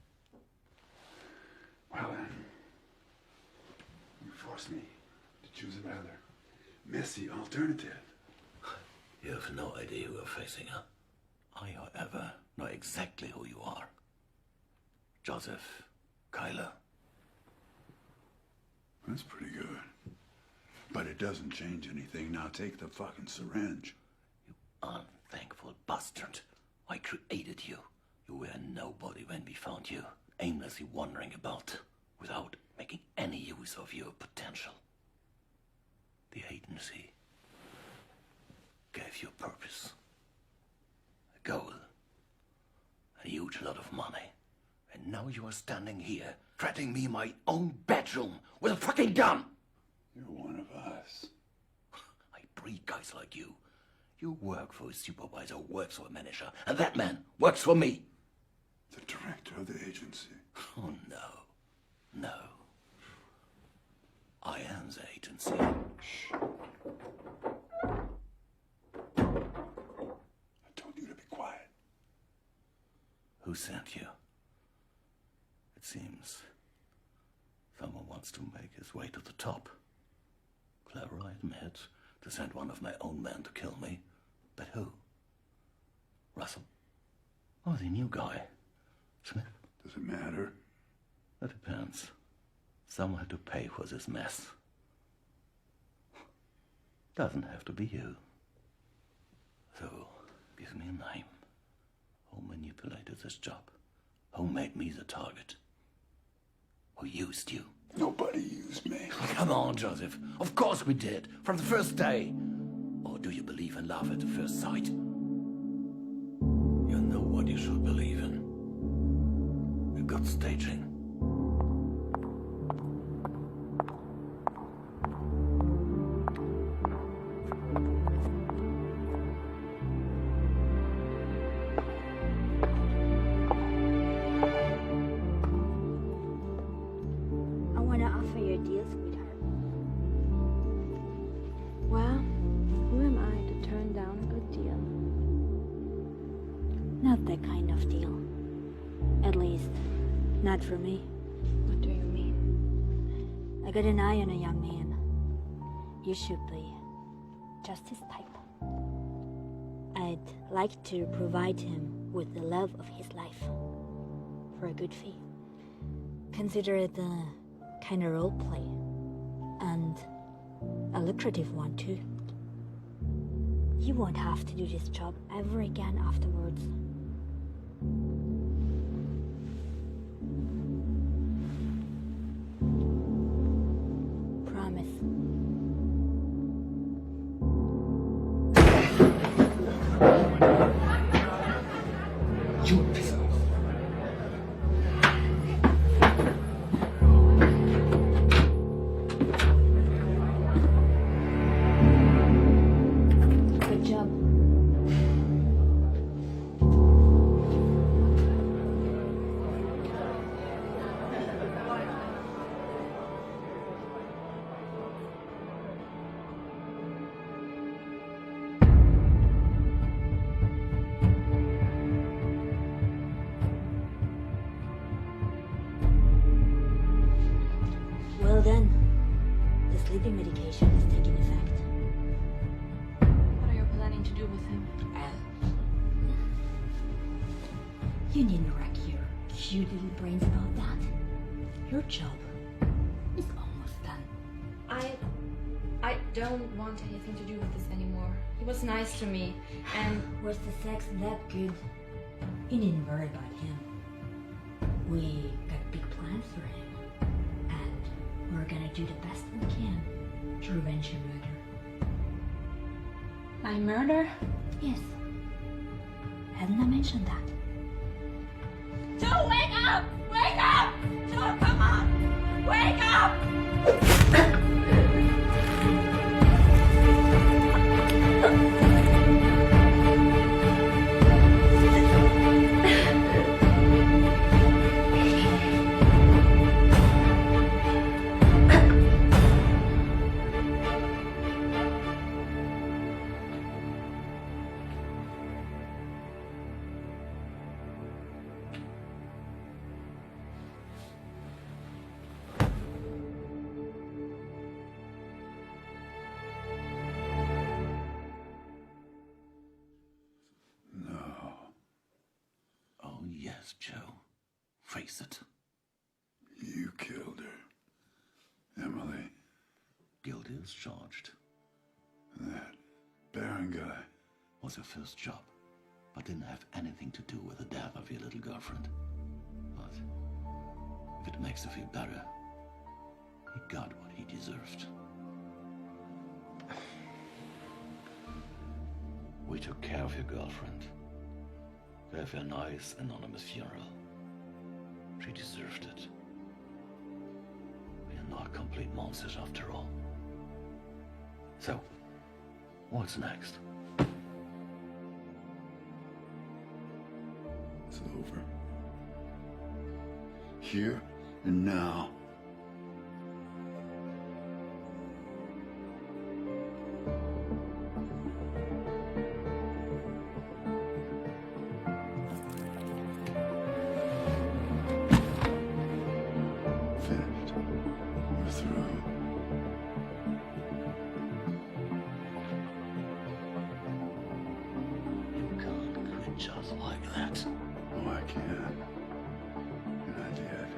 Speaker 7: Well then, you forced me to choose a rather messy alternative.
Speaker 17: You have no idea who you're facing, huh? Are you ever? know exactly who you are. Joseph Kyler.
Speaker 7: That's pretty good. But it doesn't change anything. Now take the fucking syringe.
Speaker 17: Unthankful bastard. I created you. You were nobody when we found you, aimlessly wandering about, without making any use of your potential. The agency gave you a purpose, a goal, a huge lot of money. And now you are standing here, threatening me in my own bedroom with a fucking gun!
Speaker 7: You're one of us.
Speaker 17: I breed guys like you. You work for a supervisor who works for a manager, and that man works for me.
Speaker 7: The director of the agency.
Speaker 17: Oh, no. No. I am the agency.
Speaker 7: Shh. I told you to be quiet.
Speaker 17: Who sent you? It seems someone wants to make his way to the top. Clever, I admit, to send one of my own men to kill me. But who? Russell? Or the new guy? Smith?
Speaker 7: Does it matter?
Speaker 17: That depends. Someone had to pay for this mess. Doesn't have to be you. So, give me a name. Who manipulated this job? Who made me the target? Who used you?
Speaker 7: Nobody used me.
Speaker 17: Come on, Joseph. Of course we did. From the first day. Or do you believe in love at the first sight? You know what you should believe in. A good staging.
Speaker 13: I want to offer you a deal, sweetheart.
Speaker 12: Well, who am I to turn down a good deal?
Speaker 13: Not that kind of deal. At least, not for me.
Speaker 12: What do you mean?
Speaker 13: I got an eye on a young man. You should be just his type. I'd like to provide him with the love of his life for a good fee. Consider it a kind of role play, and a lucrative one too. You won't have to do this job ever again afterwards. Promise.
Speaker 17: You piss off.
Speaker 13: Good job. Well then, the sleeping medication is taking effect.
Speaker 12: What are you planning to do with him?
Speaker 13: You needn't wreck your cute little brains about that. Your job is almost done.
Speaker 12: I don't want anything to do with this anymore. He was nice to me, and
Speaker 13: Was the sex that good? You needn't worry about him. We got big plans for him. And we're gonna do the best we can to revenge your murder.
Speaker 12: my murder?
Speaker 13: Yes. Hadn't I mentioned that?
Speaker 18: Joe, wake up! Wake up! Joe, come on! Wake up!
Speaker 17: honest, Joe. Face it.
Speaker 7: You killed her. Emily.
Speaker 17: Guilty as charged.
Speaker 7: That Baron guy.
Speaker 17: Was her first job, but didn't have anything to do with the death of your little girlfriend. But if it makes her feel better, he got what he deserved. We took care of your girlfriend. Gave her a nice, anonymous funeral. She deserved it. We are not complete monsters after all. So, what's next?
Speaker 7: It's over. Here and now. Finished. We're through.
Speaker 17: You can't quit just like that.
Speaker 7: Oh, I can. And I did.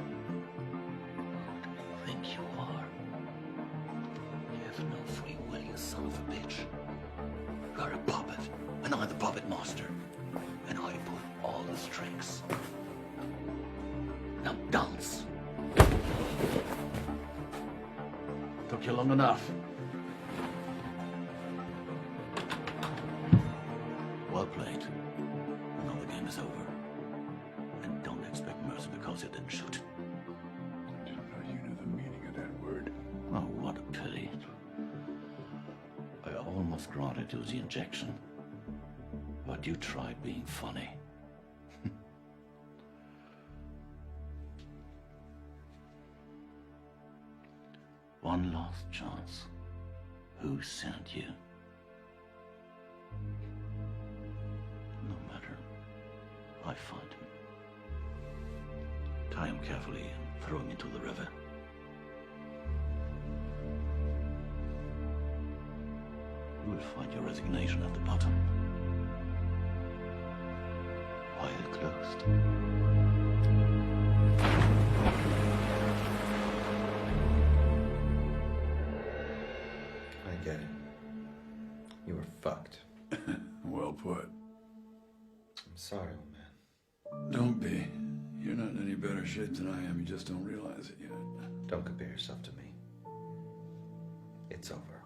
Speaker 17: Who do you think you are? You have no free will, you son of a bitch. You're a puppet, and I'm the puppet master. And I pull all the strings. Now dance. Took you long enough. Well played. Now the game is over. And don't expect mercy because you didn't shoot.
Speaker 7: I didn't know you knew the meaning of that word.
Speaker 17: Oh, what a pity. I almost granted you the injection. But you tried being funny. One last chance. Who sent you? No matter. I find him. Tie him carefully and throw him into the river. You will find your resignation at the bottom. File closed.
Speaker 2: I get it. You were fucked.
Speaker 7: Well put.
Speaker 2: I'm sorry, old man.
Speaker 7: Don't be. You're not in any better shape than I am. You just don't realize it yet.
Speaker 2: Don't compare yourself to me. It's over.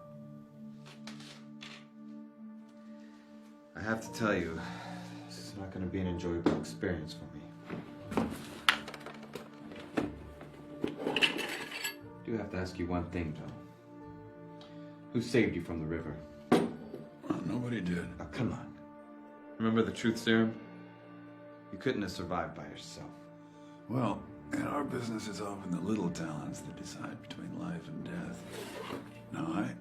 Speaker 2: I have to tell you, this is not going to be an enjoyable experience for me. I do have to ask you one thing, Joe. Who saved you from the river?
Speaker 7: Nobody did.
Speaker 2: Oh, come on. Remember the truth serum? You couldn't have survived by yourself.
Speaker 7: Well, in our business, it's often the little talents that decide between life and death. Now, I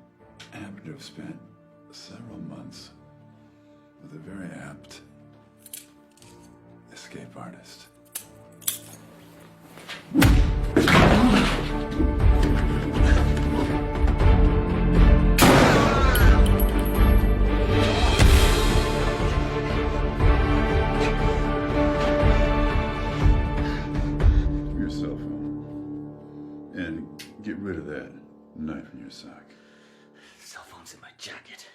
Speaker 7: happen to have spent several months with a very apt escape artist. Your cell phone. And get rid of that knife in your sock.
Speaker 17: Cell phone's in my jacket.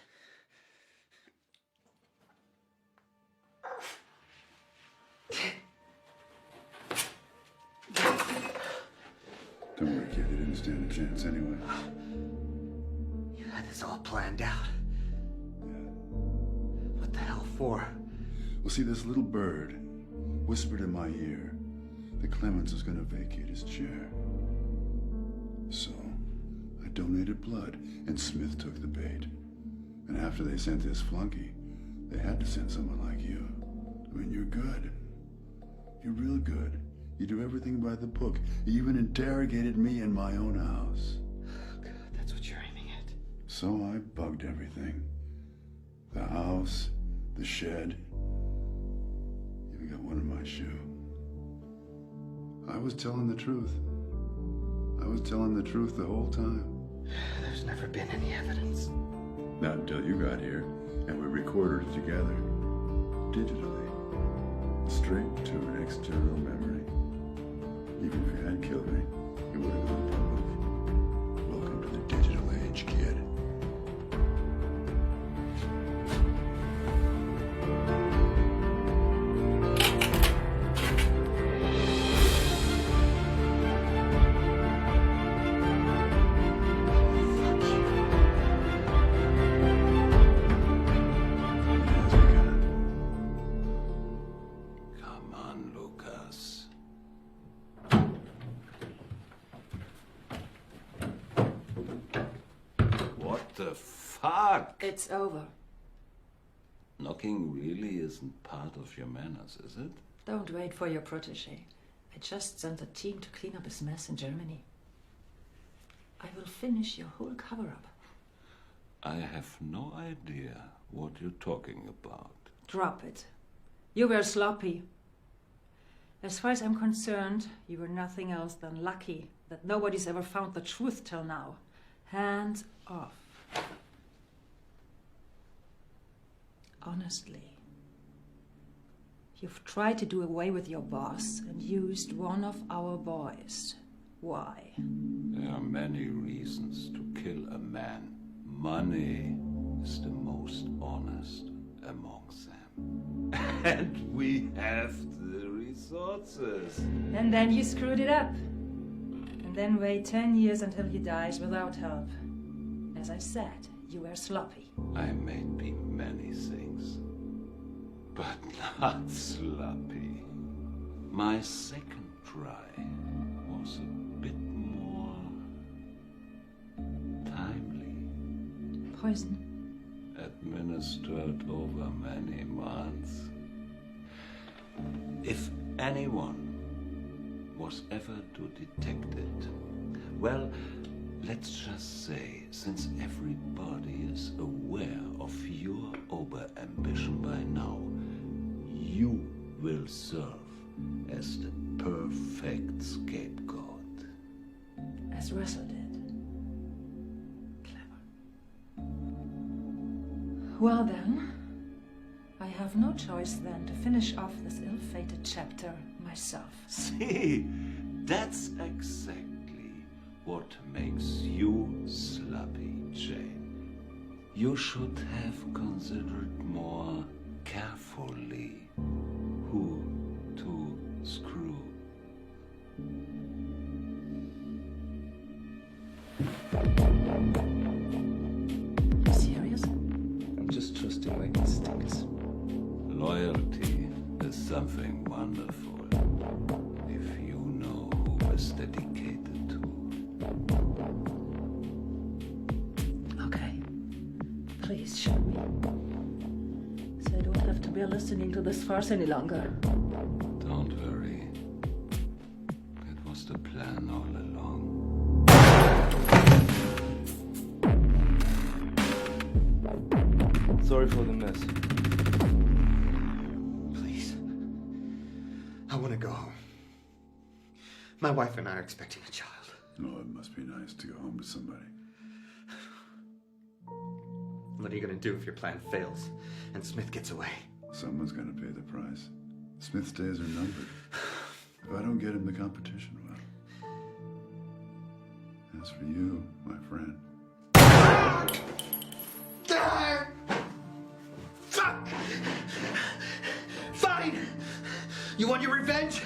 Speaker 7: Don't worry, kid. They didn't stand a chance anyway.
Speaker 17: You had this all planned out. What the hell for?
Speaker 7: Well, see, this little bird whispered in my ear that Clemens was going to vacate his chair. So, I donated blood, and Smith took the bait. And after they sent this flunky, they had to send someone like you. I mean, you're good. You're real good. You do everything by the book. You even interrogated me in my own house.
Speaker 17: God, that's what you're aiming at.
Speaker 7: So I bugged everything. The house, the shed. Even got one in my shoe. I was telling the truth. I was telling the truth the whole time.
Speaker 17: There's never been any evidence.
Speaker 7: Not until you got here, and we recorded it together. Digitally. straight to an external memory. Even if you had killed me, it would have been public. Welcome to the digital age, kid.
Speaker 4: Come on, Lucas. What the fuck?
Speaker 9: It's over.
Speaker 4: Knocking really isn't part of your manners, is it?
Speaker 9: Don't wait for your protege. I just sent a team to clean up his mess in Germany. I will finish your whole cover-up.
Speaker 4: I have no idea what you're talking about.
Speaker 9: Drop it. You were sloppy. As far as I'm concerned, you were nothing else than lucky that nobody's ever found the truth till now. Hands off. Honestly, you've tried to do away with your boss and used one of our boys. Why?
Speaker 4: There are many reasons to kill a man. Money is the most honest among them. And we have the resources.
Speaker 9: And then you screwed it up. And then wait 10 years until he dies without help. As I said, you were sloppy.
Speaker 4: I may be many things, but not sloppy. My second try was a bit more timely.
Speaker 9: Poison?
Speaker 4: Administered over many months. If anyone was ever to detect it, well, let's just say, since everybody is aware of your over-ambition by now, you will serve as the perfect scapegoat.
Speaker 9: As Russell did. Well then, I have no choice then to finish off this ill-fated chapter myself.
Speaker 4: See, that's exactly what makes you sloppy, Jane. You should have considered more carefully who to screw.
Speaker 9: You serious?
Speaker 3: I'm just trusting my instincts.
Speaker 4: Loyalty is something wonderful if you know who is dedicated to.
Speaker 9: Okay. Please show me. So I don't have to bear listening to this farce any longer.
Speaker 4: Don't worry. It was the plan all along.
Speaker 3: Sorry for the mess.
Speaker 8: Please. I want to go home. My wife and I are expecting a child.
Speaker 7: Oh, it must be nice to go home to somebody.
Speaker 8: What are you going to do if your plan fails and Smith gets away?
Speaker 7: Someone's gonna pay the price. Smith's days are numbered. If I don't get him the competition, well. As for you, my friend.
Speaker 8: Fuck! Fine! You want your revenge?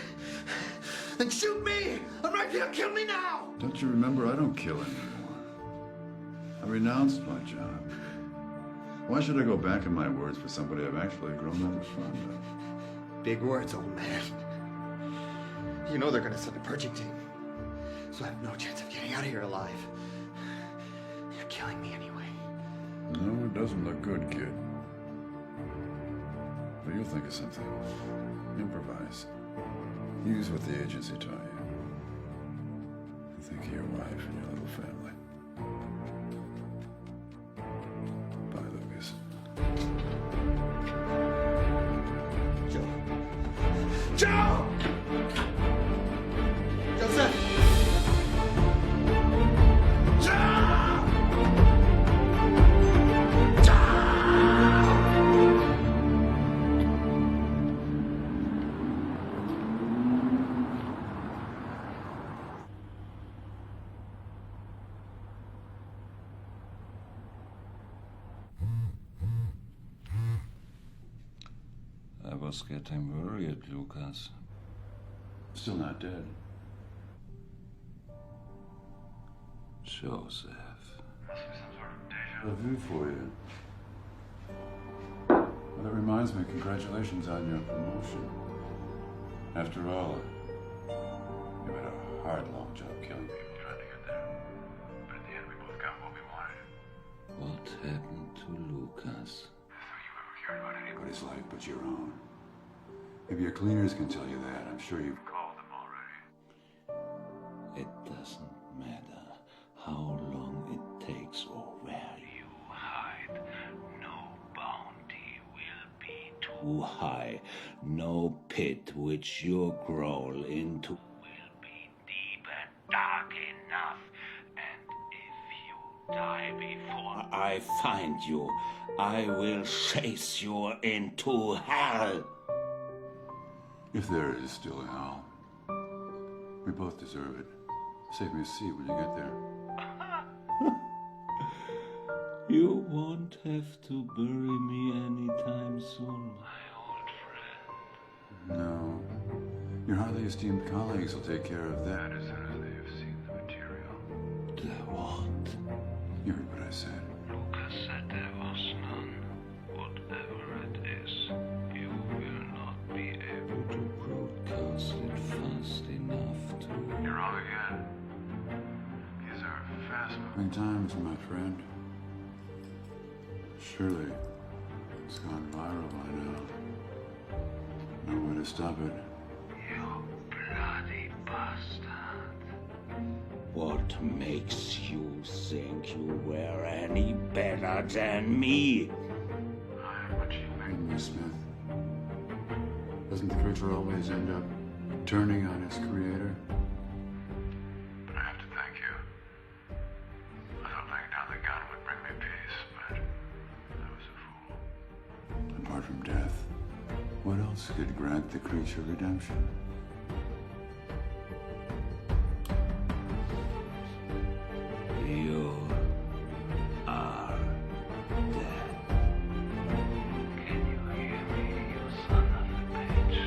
Speaker 8: Then shoot me! I'm right here, kill me now!
Speaker 7: Don't you remember, I don't kill anymore. I renounced my job. Why should I go back in my words for somebody I've actually grown up fond of?
Speaker 8: Big words, old man. You know they're gonna send a purging team. So I have no chance of getting out of here alive. You're killing me anyway.
Speaker 7: No, it doesn't look good, kid. But you'll think of something. Improvise. Use what the agency taught you. And think of your wife and your little family. Bye, Lucas.
Speaker 8: Joe! Joseph!
Speaker 4: was getting worried, Lucas.
Speaker 7: Still not dead.
Speaker 4: Joseph.
Speaker 7: A view for you. Well, that reminds me, congratulations on your promotion. After all, you had a hard, long job killing people trying to get there. But in the end, we both got what we wanted.
Speaker 4: What happened to Lucas?
Speaker 7: Cared about anybody's life but your own. If your cleaners can tell you that, I'm sure you've called them already.
Speaker 4: It doesn't matter how long it takes or where you hide. No bounty will be too high. No pit which you crawl into will be deep and dark enough. And if you die before I find you, I will chase you into hell.
Speaker 7: If there is still hell, we both deserve it. Save me a seat when you get there.
Speaker 4: You won't have to bury me anytime soon, my old friend.
Speaker 7: No. Your highly esteemed colleagues will take care of that as soon as they have seen the material.
Speaker 4: The what?
Speaker 7: You heard what I said.
Speaker 4: Lucas said there was none. Whatever it is, you will not be able to broadcast it fast enough to...
Speaker 7: You're wrong again. These are fast-moving times, my friend. Surely, it's gone viral by now. No way to stop it.
Speaker 4: You bloody bastard. What makes you think you were any better than me?
Speaker 7: I'm what you make me, Smith. Doesn't the creature always end up turning on his creator? I have to thank you. I thought laying down the gun would bring me peace, but I was a fool. Apart from death, what else could grant the creature redemption?
Speaker 4: You are dead. Can you hear me, you son of a bitch?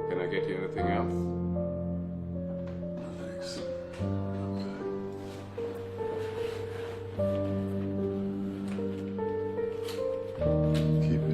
Speaker 7: Can I get you anything else? Thanks. Keep it.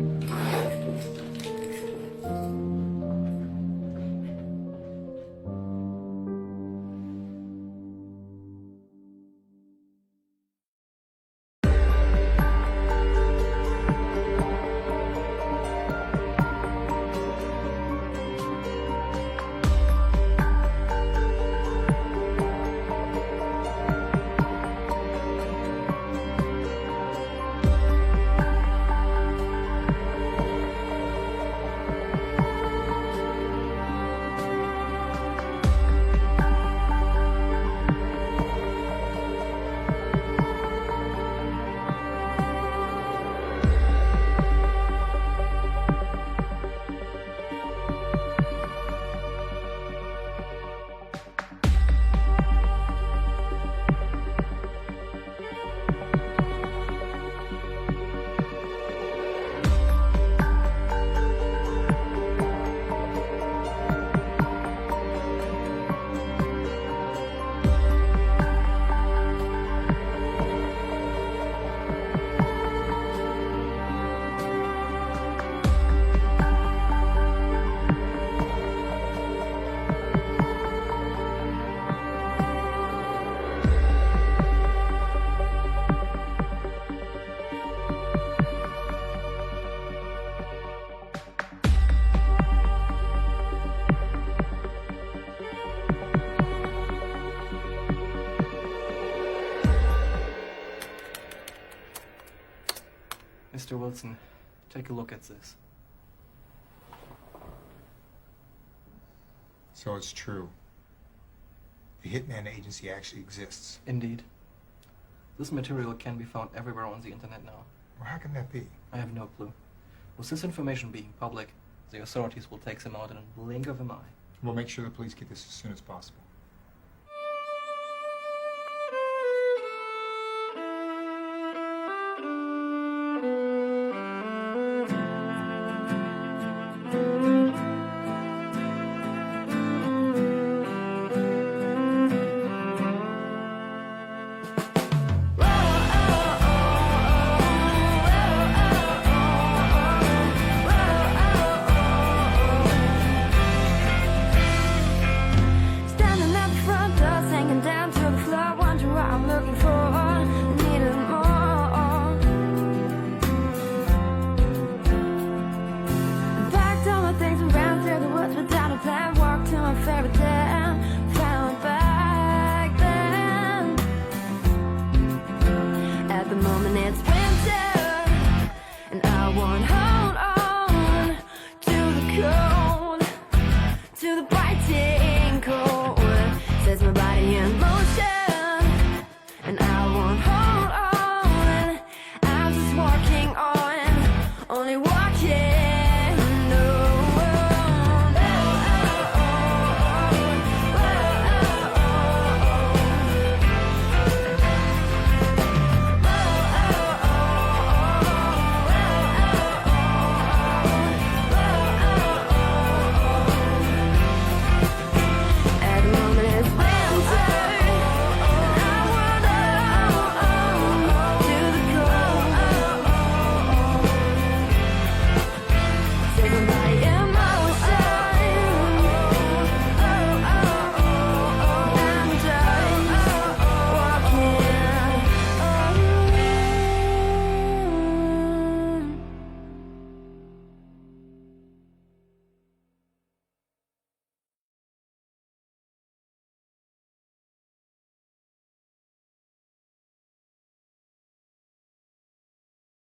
Speaker 14: Mr. Wilson, Take a look at this.
Speaker 16: So it's true. The Hitman Agency actually exists.
Speaker 14: Indeed. This material can be found everywhere on the internet now.
Speaker 16: Well, how can that be?
Speaker 14: I have no clue. With this information being public, the authorities will take them out in a blink of an eye.
Speaker 16: We'll make sure the police get this as soon as possible.